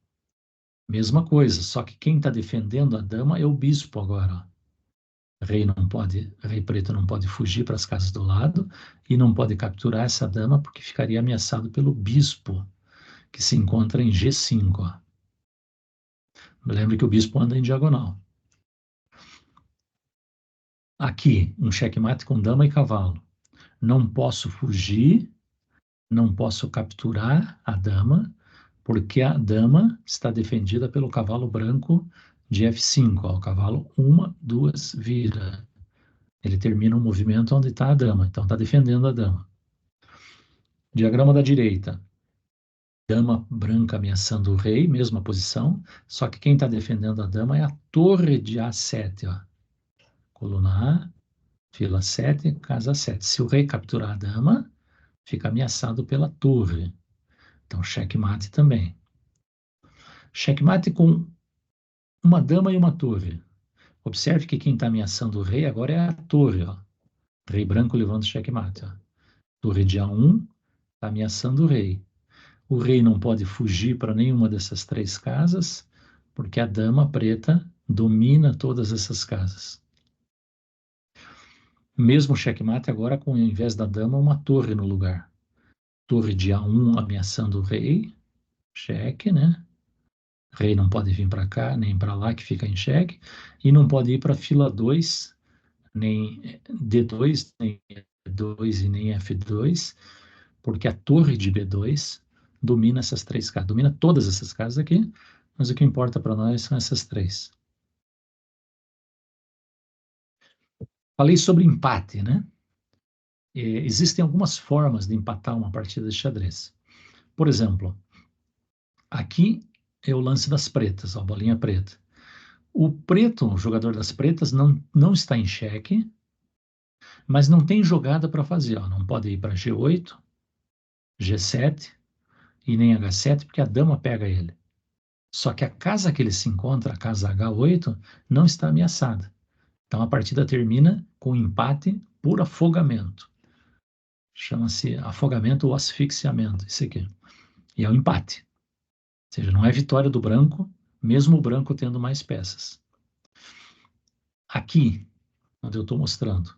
mesma coisa, só que quem está defendendo a dama é o bispo agora. Ó. Rei preto não pode fugir para as casas do lado e não pode capturar essa dama porque ficaria ameaçado pelo bispo, que se encontra em G5. Ó. Lembre que o bispo anda em diagonal. Aqui, um xeque-mate com dama e cavalo. Não posso fugir, não posso capturar a dama, porque a dama está defendida pelo cavalo branco de F5. Ó, o cavalo, 1, 2, vira. Ele termina o movimento onde está a dama, então está defendendo a dama. Diagrama da direita. Dama branca ameaçando o rei, mesma posição, só que quem está defendendo a dama é a torre de A7. Ó. Coluna A, fila 7, casa 7. Se o rei capturar a dama, fica ameaçado pela torre. Então, checkmate também. Checkmate com uma dama e uma torre. Observe que quem está ameaçando o rei agora é a torre. Ó. Rei branco levando checkmate. Ó. Torre de A1 está ameaçando o rei. O rei não pode fugir para nenhuma dessas três casas, porque a dama preta domina todas essas casas. Mesmo checkmate agora com, ao invés da dama, uma torre no lugar. Torre de A1 ameaçando o rei, cheque, né? Rei não pode vir para cá, nem para lá, que fica em xeque, e não pode ir para fila 2, nem D2, nem E2 e nem F2, porque a torre de B2 domina essas três casas, domina todas essas casas aqui, mas o que importa para nós são essas três. Falei sobre empate, né? Existem algumas formas de empatar uma partida de xadrez. Por exemplo, aqui é o lance das pretas, a bolinha preta. O preto, o jogador das pretas, não está em xeque, mas não tem jogada para fazer. Ó. Não pode ir para G8, G7 e nem H7, porque a dama pega ele. Só que a casa que ele se encontra, a casa H8, não está ameaçada. Então a partida termina com empate por afogamento. Chama-se afogamento ou asfixiamento, isso aqui. E é um empate. Ou seja, não é vitória do branco, mesmo o branco tendo mais peças. Aqui, onde eu estou mostrando,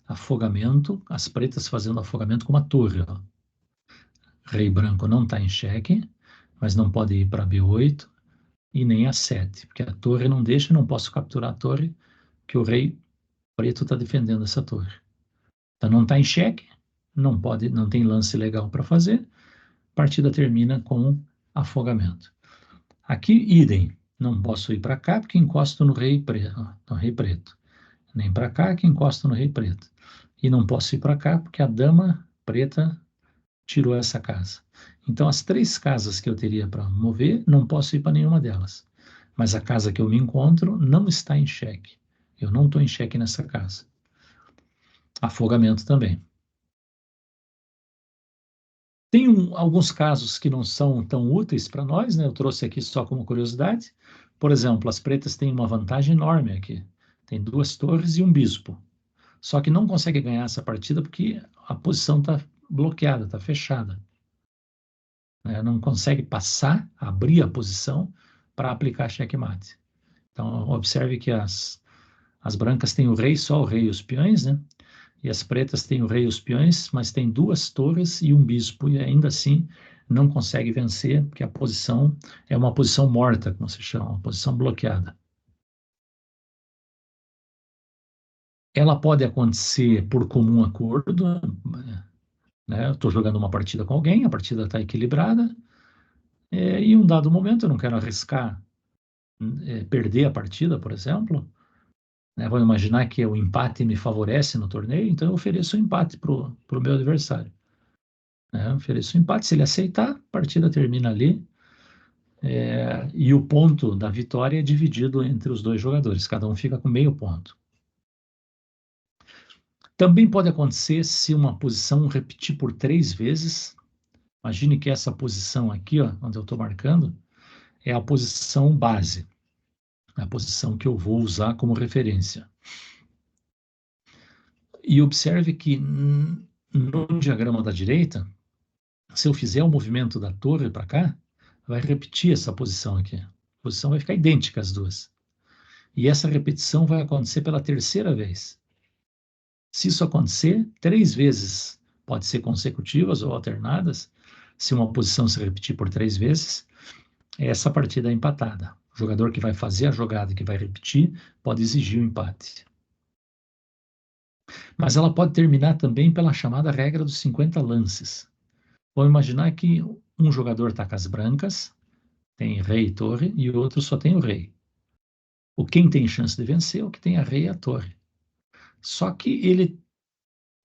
afogamento, as pretas fazendo afogamento com uma torre. Ó. Rei branco não está em xeque, mas não pode ir para B8 e nem A7, porque a torre não deixa, não posso capturar a torre, que o rei preto está defendendo essa torre. Então não está em xeque, não pode, não tem lance legal para fazer, a partida termina com afogamento. Aqui, idem, não posso ir para cá porque encosto no rei preto. Nem para cá que encosto no rei preto. E não posso ir para cá porque a dama preta tirou essa casa. Então, as três casas que eu teria para mover, não posso ir para nenhuma delas. Mas a casa que eu me encontro não está em xeque. Eu não estou em xeque nessa casa. Afogamento também. Tem alguns casos que não são tão úteis para nós, né? Eu trouxe aqui só como curiosidade. Por exemplo, as pretas têm uma vantagem enorme aqui. Tem 2 torres e um bispo. Só que não consegue ganhar essa partida porque a posição está bloqueada, está fechada. Né? Não consegue passar, abrir a posição para aplicar checkmate. Então, observe que as brancas têm o rei, só o rei e os peões, né? E as pretas têm o rei e os peões, mas tem 2 torres e um bispo, e ainda assim não consegue vencer, porque a posição é uma posição morta, como se chama, uma posição bloqueada. Ela pode acontecer por comum acordo, né? Eu estou jogando uma partida com alguém, a partida está equilibrada, e em um dado momento eu não quero arriscar perder a partida, por exemplo, né? Vamos imaginar que o empate me favorece no torneio, então eu ofereço o empate para o meu adversário. Né? Eu ofereço o empate, se ele aceitar, a partida termina ali, e o ponto da vitória é dividido entre os 2 jogadores, cada um fica com meio ponto. Também pode acontecer se uma posição repetir por 3 vezes. Imagine que essa posição aqui, ó, onde eu estou marcando, é a posição base, a posição que eu vou usar como referência. E observe que no diagrama da direita, se eu fizer o movimento da torre para cá, vai repetir essa posição aqui. A posição vai ficar idêntica às duas. E essa repetição vai acontecer pela terceira vez. Se isso acontecer 3 vezes, pode ser consecutivas ou alternadas, se uma posição se repetir por 3 vezes, essa partida é empatada. O jogador que vai fazer a jogada, que vai repetir, pode exigir o empate. Mas ela pode terminar também pela chamada regra dos 50 lances. Vamos imaginar que um jogador está com as brancas, tem rei e torre, e o outro só tem o rei. O quem tem chance de vencer é o que tem a rei e a torre. Só que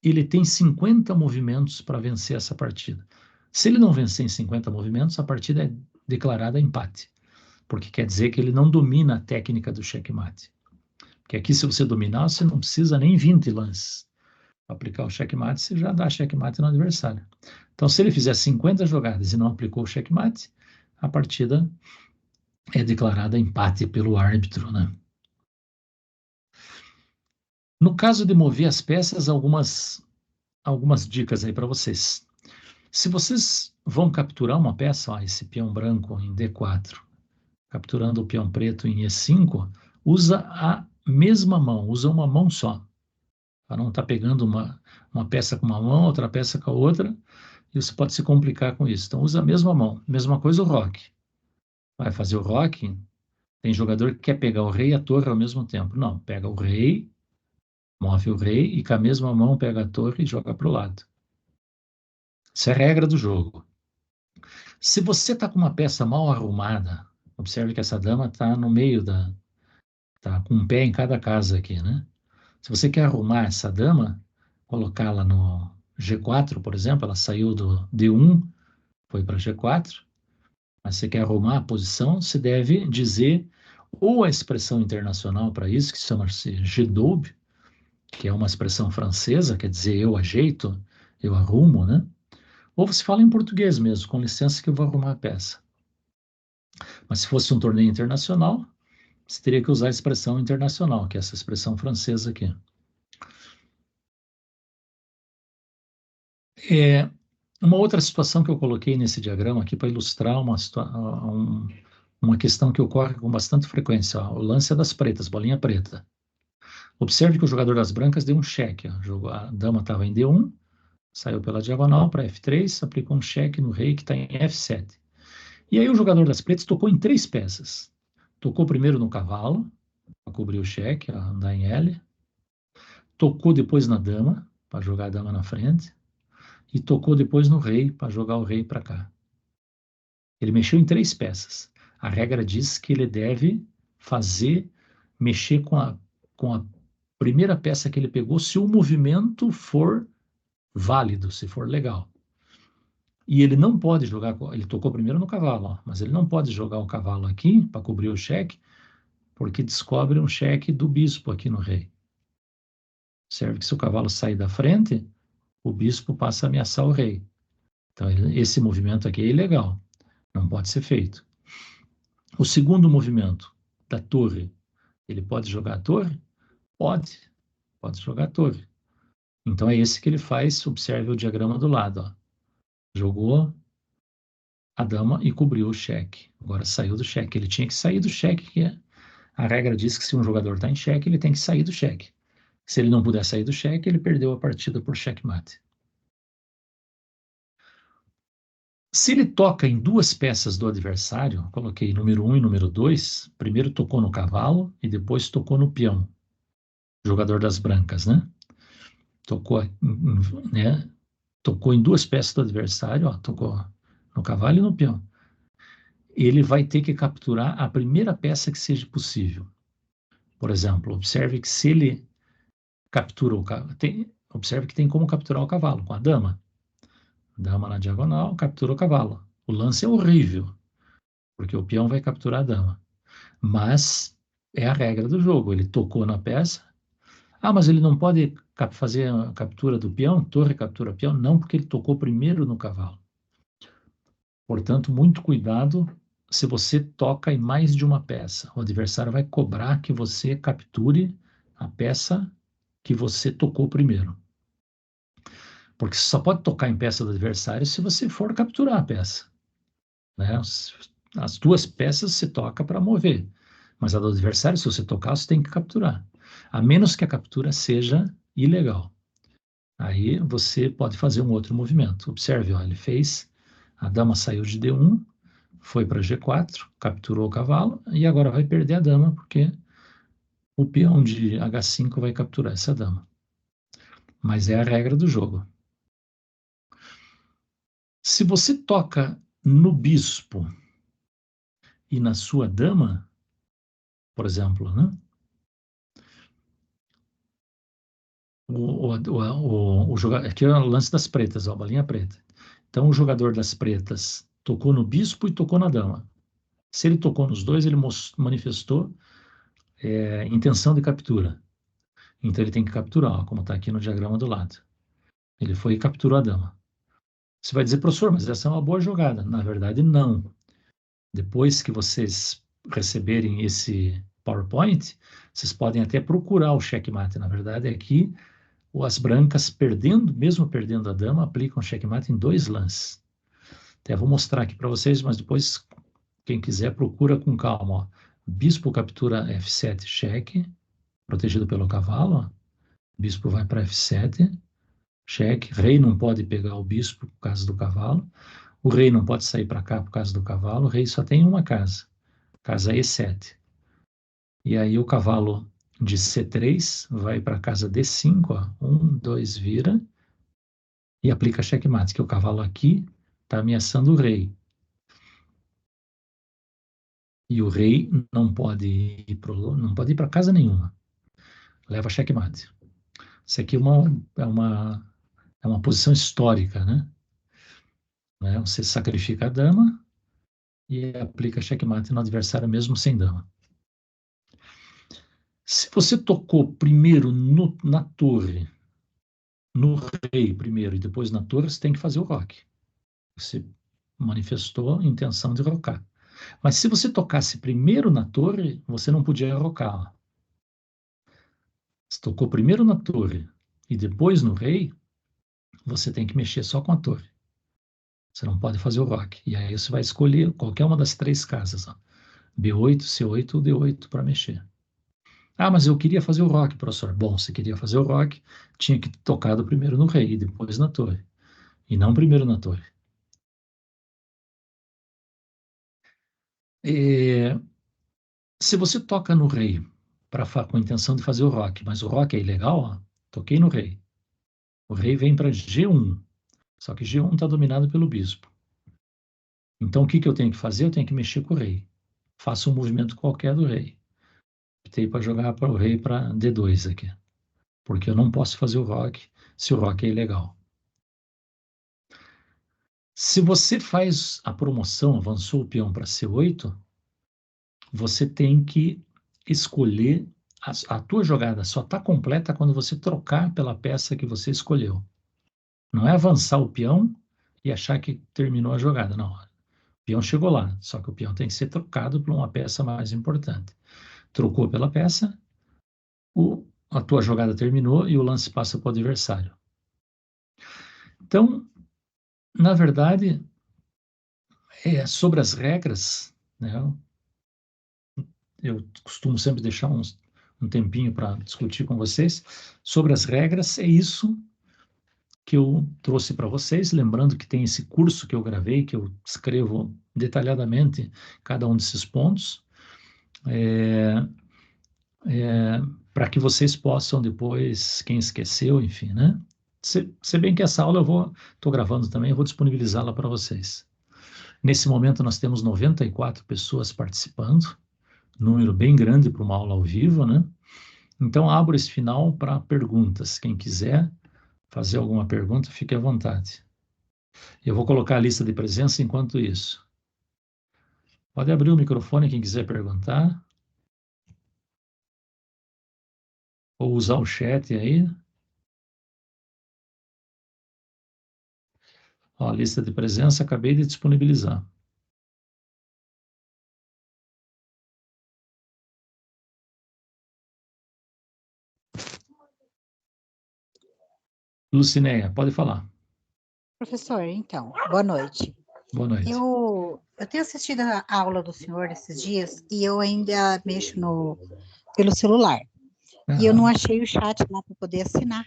ele tem 50 movimentos para vencer essa partida. Se ele não vencer em 50 movimentos, a partida é declarada empate, porque quer dizer que ele não domina a técnica do checkmate. Porque aqui, se você dominar, você não precisa nem 20 lances. Para aplicar o checkmate, você já dá checkmate no adversário. Então, se ele fizer 50 jogadas e não aplicou o checkmate, a partida é declarada empate pelo árbitro, né? No caso de mover as peças, algumas dicas aí para vocês. Se vocês vão capturar uma peça, ó, esse peão branco em D4, capturando o peão preto em E5, usa a mesma mão, usa uma mão só. Para não estar pegando uma peça com uma mão, outra peça com a outra, e você pode se complicar com isso. Então, usa a mesma mão. Mesma coisa o roque. Vai fazer o roque, tem jogador que quer pegar o rei e a torre ao mesmo tempo. Não, pega o rei, move o rei e com a mesma mão pega a torre e joga para o lado. Isso é regra do jogo. Se você está com uma peça mal arrumada, observe que essa dama está no meio tá com um pé em cada casa aqui, né? Se você quer arrumar essa dama, colocá-la no G4, por exemplo, ela saiu do D1, foi para G4, mas você quer arrumar a posição, você deve dizer ou a expressão internacional para isso, que chama-se G-daube, que é uma expressão francesa, quer dizer eu ajeito, eu arrumo, né? Ou você fala em português mesmo, com licença que eu vou arrumar a peça. Mas se fosse um torneio internacional, você teria que usar a expressão internacional, que é essa expressão francesa aqui. Uma outra situação que eu coloquei nesse diagrama aqui para ilustrar uma questão que ocorre com bastante frequência, ó, o lance é das pretas, bolinha preta. Observe que o jogador das brancas deu um cheque. Ó, a dama estava em D1, saiu pela diagonal para F3, aplicou um cheque no rei que está em F7. E aí o jogador das pretas tocou em 3 peças. Tocou primeiro no cavalo, para cobrir o cheque, andar em L. Tocou depois na dama, para jogar a dama na frente. E tocou depois no rei, para jogar o rei para cá. Ele mexeu em 3 peças. A regra diz que ele deve mexer com a primeira peça que ele pegou, se o movimento for válido, se for legal. E ele não pode jogar, ele tocou primeiro no cavalo, ó, mas ele não pode jogar o cavalo aqui para cobrir o cheque, porque descobre um cheque do bispo aqui no rei. Serve que se o cavalo sair da frente, o bispo passa a ameaçar o rei. Então, esse movimento aqui é ilegal, não pode ser feito. O segundo movimento, da torre, ele pode jogar a torre? Pode jogar a torre. Então, é esse que ele faz, observe o diagrama do lado. Ó. Jogou a dama e cobriu o cheque. Agora saiu do cheque. Ele tinha que sair do cheque, que a regra diz que se um jogador está em cheque, ele tem que sair do cheque. Se ele não puder sair do cheque, ele perdeu a partida por checkmate. Se ele toca em 2 peças do adversário, coloquei número 1 e número 2, primeiro tocou no cavalo e depois tocou no peão, jogador das brancas, né? Tocou, né? Tocou em 2 peças do adversário, ó, tocou no cavalo e no peão. Ele vai ter que capturar a primeira peça que seja possível. Por exemplo, observe que se ele captura o cavalo, observe que tem como capturar o cavalo com a dama. Dama na diagonal, captura o cavalo. O lance é horrível, porque o peão vai capturar a dama. Mas é a regra do jogo. Ele tocou na peça. Ah, mas ele não pode fazer a captura do peão? Torre captura peão? Não, porque ele tocou primeiro no cavalo. Portanto, muito cuidado se você toca em mais de uma peça. O adversário vai cobrar que você capture a peça que você tocou primeiro. Porque você só pode tocar em peça do adversário se você for capturar a peça. Né? As 2 peças se toca para mover. Mas a do adversário, se você tocar, você tem que capturar. A menos que a captura seja ilegal. Aí você pode fazer um outro movimento. Observe, ó, ele fez, a dama saiu de D1, foi para G4, capturou o cavalo, e agora vai perder a dama, porque o peão de H5 vai capturar essa dama. Mas é a regra do jogo. Se você toca no bispo e na sua dama, por exemplo, né? O jogador, aqui é o lance das pretas, ó, a bolinha preta. Então, o jogador das pretas tocou no bispo e tocou na dama. Se ele tocou nos dois, ele manifestou intenção de captura. Então, ele tem que capturar, ó, como está aqui no diagrama do lado. Ele foi e capturou a dama. Você vai dizer, professor, mas essa é uma boa jogada. Na verdade, não. Depois que vocês receberem esse PowerPoint, vocês podem até procurar o checkmate. Na verdade, aqui as brancas perdendo, mesmo perdendo a dama, aplicam checkmate em 2 lances. Até vou mostrar aqui para vocês, mas depois, quem quiser, procura com calma. Ó. Bispo captura F7, cheque, protegido pelo cavalo. Ó. Bispo vai para F7, cheque. Rei não pode pegar o bispo por causa do cavalo. O rei não pode sair para cá por causa do cavalo. O rei só tem uma casa, casa E7. E aí o cavalo de C3 vai para a casa D5, ó. 1, 2, vira. E aplica checkmate, que o cavalo aqui está ameaçando o rei. E o rei não pode ir para casa nenhuma. Leva checkmate. Isso aqui é uma posição histórica, né? Você sacrifica a dama e aplica checkmate no adversário mesmo sem dama. Se você tocou primeiro na torre, no rei primeiro e depois na torre, você tem que fazer o roque. Você manifestou a intenção de rocar. Mas se você tocasse primeiro na torre, você não podia rocar. Se tocou primeiro na torre e depois no rei, você tem que mexer só com a torre. Você não pode fazer o roque. E aí você vai escolher qualquer uma das 3 casas. Ó. B8, C8 ou D8 para mexer. Ah, mas eu queria fazer o roque, professor. Bom, se queria fazer o roque, tinha que tocar primeiro no rei e depois na torre. E não primeiro na torre. E, se você toca no rei com a intenção de fazer o roque, mas o roque é ilegal, ó, toquei no rei. O rei vem para G1, só que G1 está dominado pelo bispo. Então, o que eu tenho que fazer? Eu tenho que mexer com o rei. Faço um movimento qualquer do rei. Optei para jogar para o rei para D2 aqui, porque eu não posso fazer o roque se o roque é ilegal. Se você faz a promoção, avançou o peão para C8, você tem que escolher, a tua jogada só está completa quando você trocar pela peça que você escolheu. Não é avançar o peão e achar que terminou a jogada, não. O peão chegou lá, só que o peão tem que ser trocado por uma peça mais importante. Trocou pela peça, a tua jogada terminou e o lance passa para o adversário. Então, na verdade, sobre as regras, né, eu costumo sempre deixar um tempinho para discutir com vocês. Sobre as regras, é isso que eu trouxe para vocês. Lembrando que tem esse curso que eu gravei, que eu escrevo detalhadamente cada um desses pontos, para que vocês possam depois, quem esqueceu, enfim, né? Se bem que essa aula estou gravando também, eu vou disponibilizá-la para vocês. Nesse momento nós temos 94 pessoas participando, número bem grande para uma aula ao vivo, né? Então, abro esse final para perguntas. Quem quiser fazer alguma pergunta, fique à vontade. Eu vou colocar a lista de presença enquanto isso. Pode abrir o microfone quem quiser perguntar. Ou usar o chat aí. Ó, a lista de presença acabei de disponibilizar. Lucinéia, pode falar. Professor, então, boa noite. Boa noite. Eu Eu tenho assistido a aula do senhor esses dias e eu ainda mexo pelo celular. E eu não achei o chat lá para poder assinar,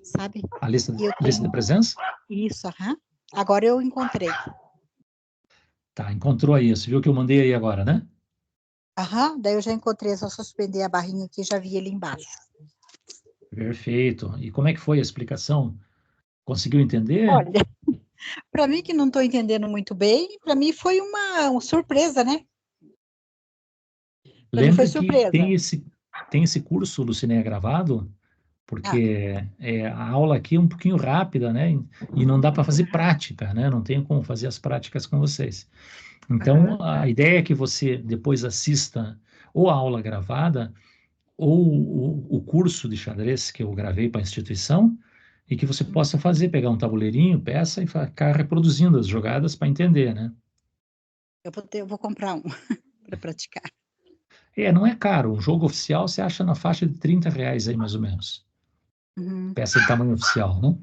sabe? A lista, E eu lista de tenho presença? isso, aham. Agora eu encontrei. Tá, encontrou aí. Você viu que eu mandei aí agora, né? Aham, daí eu já encontrei, é só suspender a barrinha aqui, já vi ele embaixo. Perfeito. E como é que foi a explicação? Conseguiu entender? Olha, para mim que não estou entendendo muito bem, para mim foi uma surpresa, né? Para mim foi Lembre que surpresa. tem esse curso do Cine Gravado, Ah, porque a aula aqui é um pouquinho rápida, né? E não dá para fazer prática, né? Não tenho como fazer as práticas com vocês. aham. Então, a ideia é que você depois assista ou a aula gravada ou o curso de xadrez que eu gravei para a instituição e que você possa fazer, pegar um tabuleirinho, peça e ficar reproduzindo as jogadas para entender, né? Eu vou comprar um para praticar. Não é caro. Um jogo oficial você acha na faixa de R$ 30 aí, mais ou menos. Uhum, Peça de tamanho oficial, né?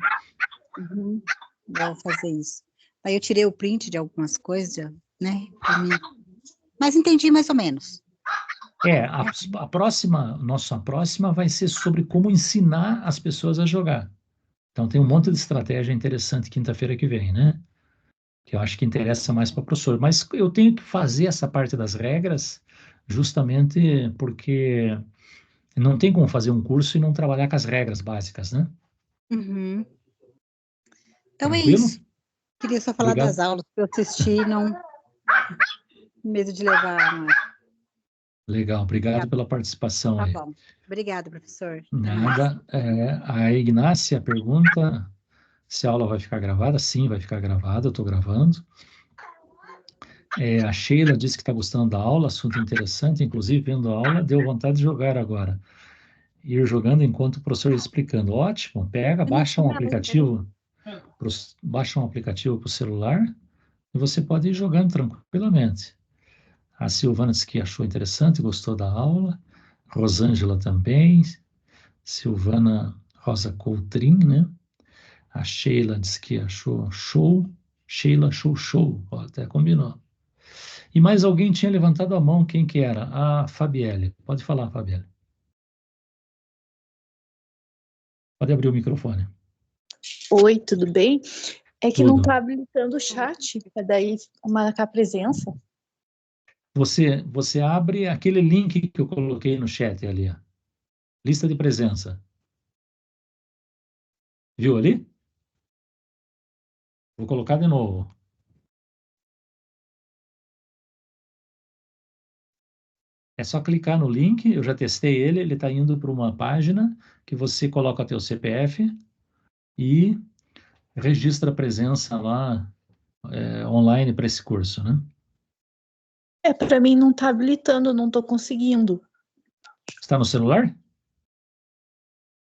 uhum. Vou fazer isso. Aí eu tirei o print de algumas coisas, né? Pra mim. Mas entendi mais ou menos. A próxima vai ser sobre como ensinar as pessoas a jogar. Então tem um monte de estratégia interessante quinta-feira que vem, né? Que eu acho que interessa mais para o professor. Mas eu tenho que fazer essa parte das regras justamente porque não tem como fazer um curso e não trabalhar com as regras básicas, né? Uhum. Então é Tranquilo? isso. Queria só falar das Obrigado. aulas que eu assisti, não medo de levar uma. Legal, obrigado pela participação Tá aí. bom. Obrigada, professor. Até mais. Nada. A Ignácia pergunta se a aula vai ficar gravada. Sim, vai ficar gravada, eu estou gravando. A Sheila disse que está gostando da aula, assunto interessante, inclusive vendo a aula, deu vontade de jogar agora. Ir jogando enquanto o professor ia explicando. Ótimo, pega, Eu não sei nada ainda. baixa um aplicativo para o celular e você pode ir jogando tranquilamente. A Silvana disse que achou interessante, gostou da aula. Rosângela também. Silvana Rosa Coutrin, né? A Sheila disse que achou show. Sheila achou show. Ó, até combinou. E mais alguém tinha levantado a mão. Quem que era? A Fabielle. Pode falar, Fabielle. Pode abrir o microfone. Oi, tudo bem? É que não Tudo. está habilitando o chat, para daí marcar presença. Você abre aquele link que eu coloquei no chat ali, ó. Lista de presença. Viu ali? Vou colocar de novo. É só clicar no link, eu já testei ele está indo para uma página que você coloca teu CPF e registra a presença lá online para esse curso, né? Para mim não está habilitando, não estou conseguindo. Está no celular?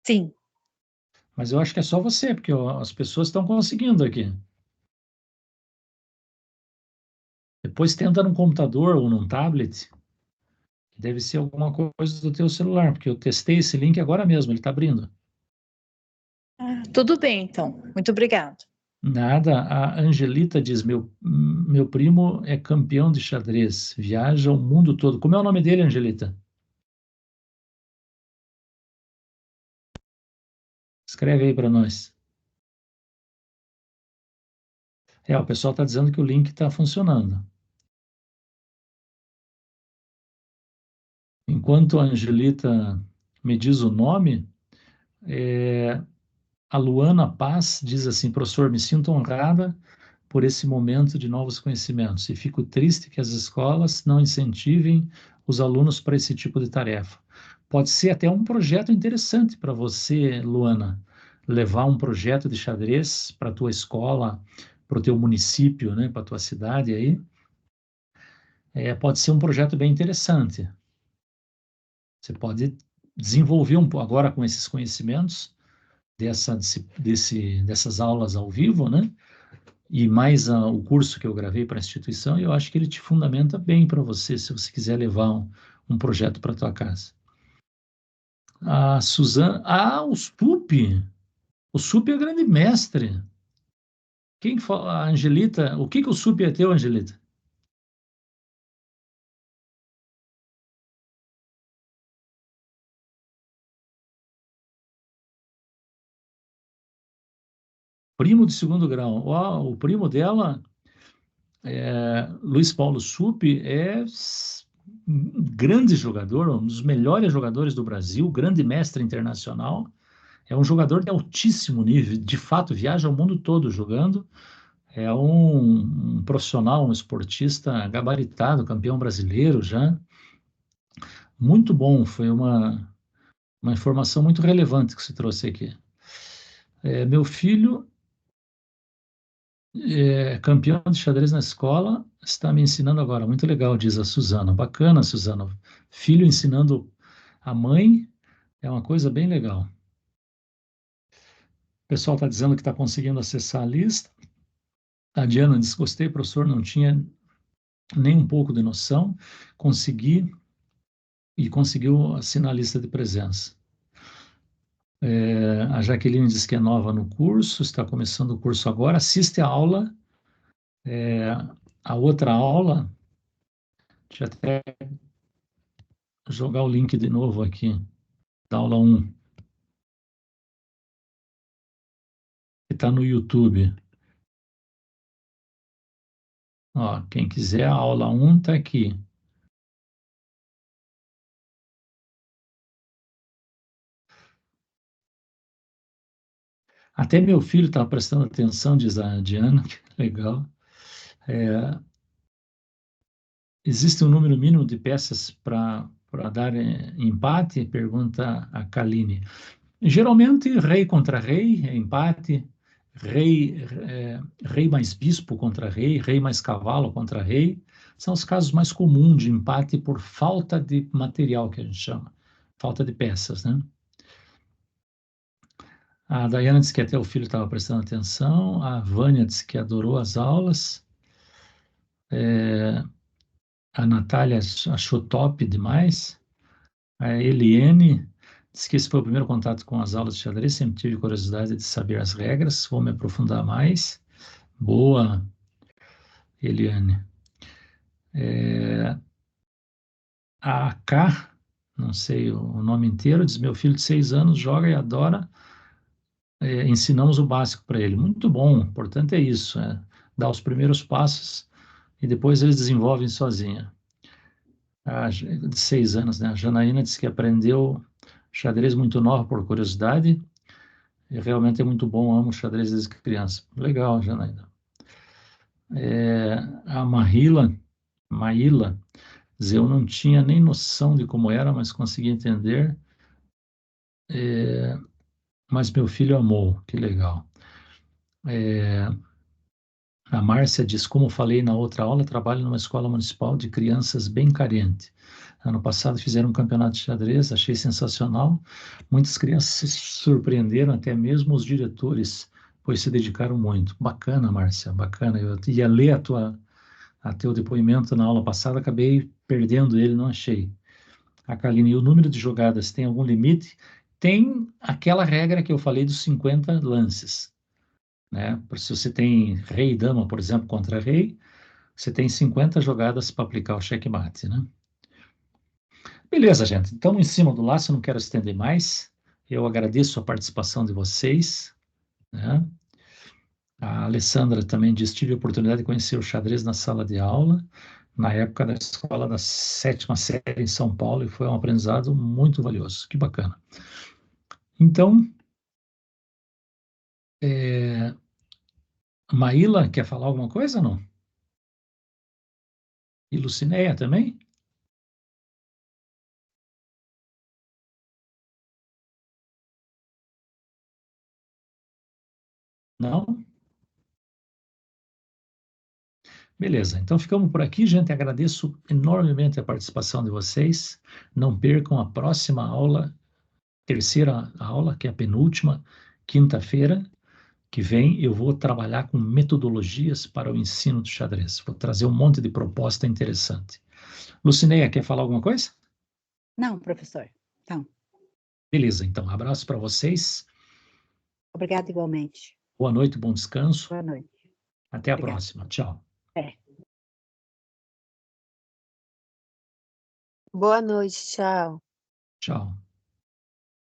Sim. Mas eu acho que é só você, porque as pessoas estão conseguindo aqui. Depois tenta num computador ou num tablet, deve ser alguma coisa do teu celular, porque eu testei esse link agora mesmo, ele está abrindo. Tudo bem, então. Muito obrigado. Nada, a Angelita diz, meu primo é campeão de xadrez, viaja o mundo todo. Como é o nome dele, Angelita? Escreve aí para nós. O pessoal está dizendo que o link está funcionando. Enquanto a Angelita me diz o nome, a Luana Paz diz assim, professor, me sinto honrada por esse momento de novos conhecimentos e fico triste que as escolas não incentivem os alunos para esse tipo de tarefa. Pode ser até um projeto interessante para você, Luana, levar um projeto de xadrez para a tua escola, para o teu município, né, para a tua cidade aí. Pode ser um projeto bem interessante. Você pode desenvolver agora com esses conhecimentos dessas aulas ao vivo, né? E mais o curso que eu gravei para a instituição, eu acho que ele te fundamenta bem para você, se você quiser levar um projeto para a tua casa. A Suzana, o SUP é grande mestre. Quem fala, a Angelita, o que o SUP é teu, Angelita? primo de segundo grau. O primo dela, Luiz Paulo Suppi, um grande jogador, um dos melhores jogadores do Brasil, grande mestre internacional. É um jogador de altíssimo nível, de fato, viaja o mundo todo jogando. É um profissional, um esportista gabaritado, campeão brasileiro já. Muito bom, foi uma informação muito relevante que se trouxe aqui. Meu filho é campeão de xadrez na escola, está me ensinando agora. Muito legal, diz a Suzana. Bacana, Suzana. Filho ensinando a mãe é uma coisa bem legal. O pessoal está dizendo que está conseguindo acessar a lista. A Diana diz: gostei, professor, não tinha nem um pouco de noção. Consegui e conseguiu assinar a lista de presença. A Jaqueline diz que é nova no curso, está começando o curso agora. Assiste a aula. A outra aula, deixa eu até jogar o link de novo aqui, da aula 1, que está no YouTube. Ó, quem quiser, a aula 1 está aqui. Até meu filho está prestando atenção, diz a Diana, que legal. Existe um número mínimo de peças para dar empate? Pergunta a Kaline. Geralmente, rei contra rei é empate, rei mais bispo contra rei mais cavalo contra rei, são os casos mais comuns de empate por falta de material, que a gente chama, falta de peças, né? A Dayana disse que até o filho estava prestando atenção, a Vânia disse que adorou as aulas, a Natália achou top demais, a Eliane disse que esse foi o primeiro contato com as aulas de xadrez, sempre tive curiosidade de saber as regras, vou me aprofundar mais. Boa, Eliane. A AK, não sei o nome inteiro, diz: meu filho de 6 anos joga e adora, ensinamos o básico para ele. Muito bom, o importante é isso, dar os primeiros passos e depois eles desenvolvem sozinha. De 6 anos, né? A Janaína disse que aprendeu xadrez muito nova por curiosidade, e realmente é muito bom, amo xadrez desde criança. Legal, Janaína. A Maíla, diz: eu não tinha nem noção de como era, mas consegui entender, mas meu filho amou, que legal. A Márcia diz: como falei na outra aula, trabalho numa escola municipal de crianças bem carentes. Ano passado fizeram um campeonato de xadrez, achei sensacional. Muitas crianças se surpreenderam, até mesmo os diretores, pois se dedicaram muito. Bacana, Márcia, bacana. Eu ia ler a teu depoimento na aula passada, acabei perdendo ele, não achei. A Kaline: o número de jogadas tem algum limite? Tem aquela regra que eu falei dos 50 lances, né? Se você tem rei e dama, por exemplo, contra rei, você tem 50 jogadas para aplicar o checkmate, né? Beleza, gente. Então, em cima do laço, eu não quero estender mais. Eu agradeço a participação de vocês, né? A Alessandra também diz: tive a oportunidade de conhecer o xadrez na sala de aula, na época da escola da 7ª série em São Paulo, e foi um aprendizado muito valioso. Que bacana. Então, Maíla, quer falar alguma coisa ou não? E Lucinéia também? Não? Beleza, então ficamos por aqui, gente. Agradeço enormemente a participação de vocês. Não percam a próxima aula, terceira aula, que é a penúltima, quinta-feira que vem. Eu vou trabalhar com metodologias para o ensino do xadrez. Vou trazer um monte de proposta interessante. Lucinéia, quer falar alguma coisa? Não, professor. Então, Beleza, então, abraço para vocês. obrigada igualmente. Boa noite, bom descanso. Boa noite. Até a Obrigada. próxima. Tchau. Boa noite, tchau. Tchau.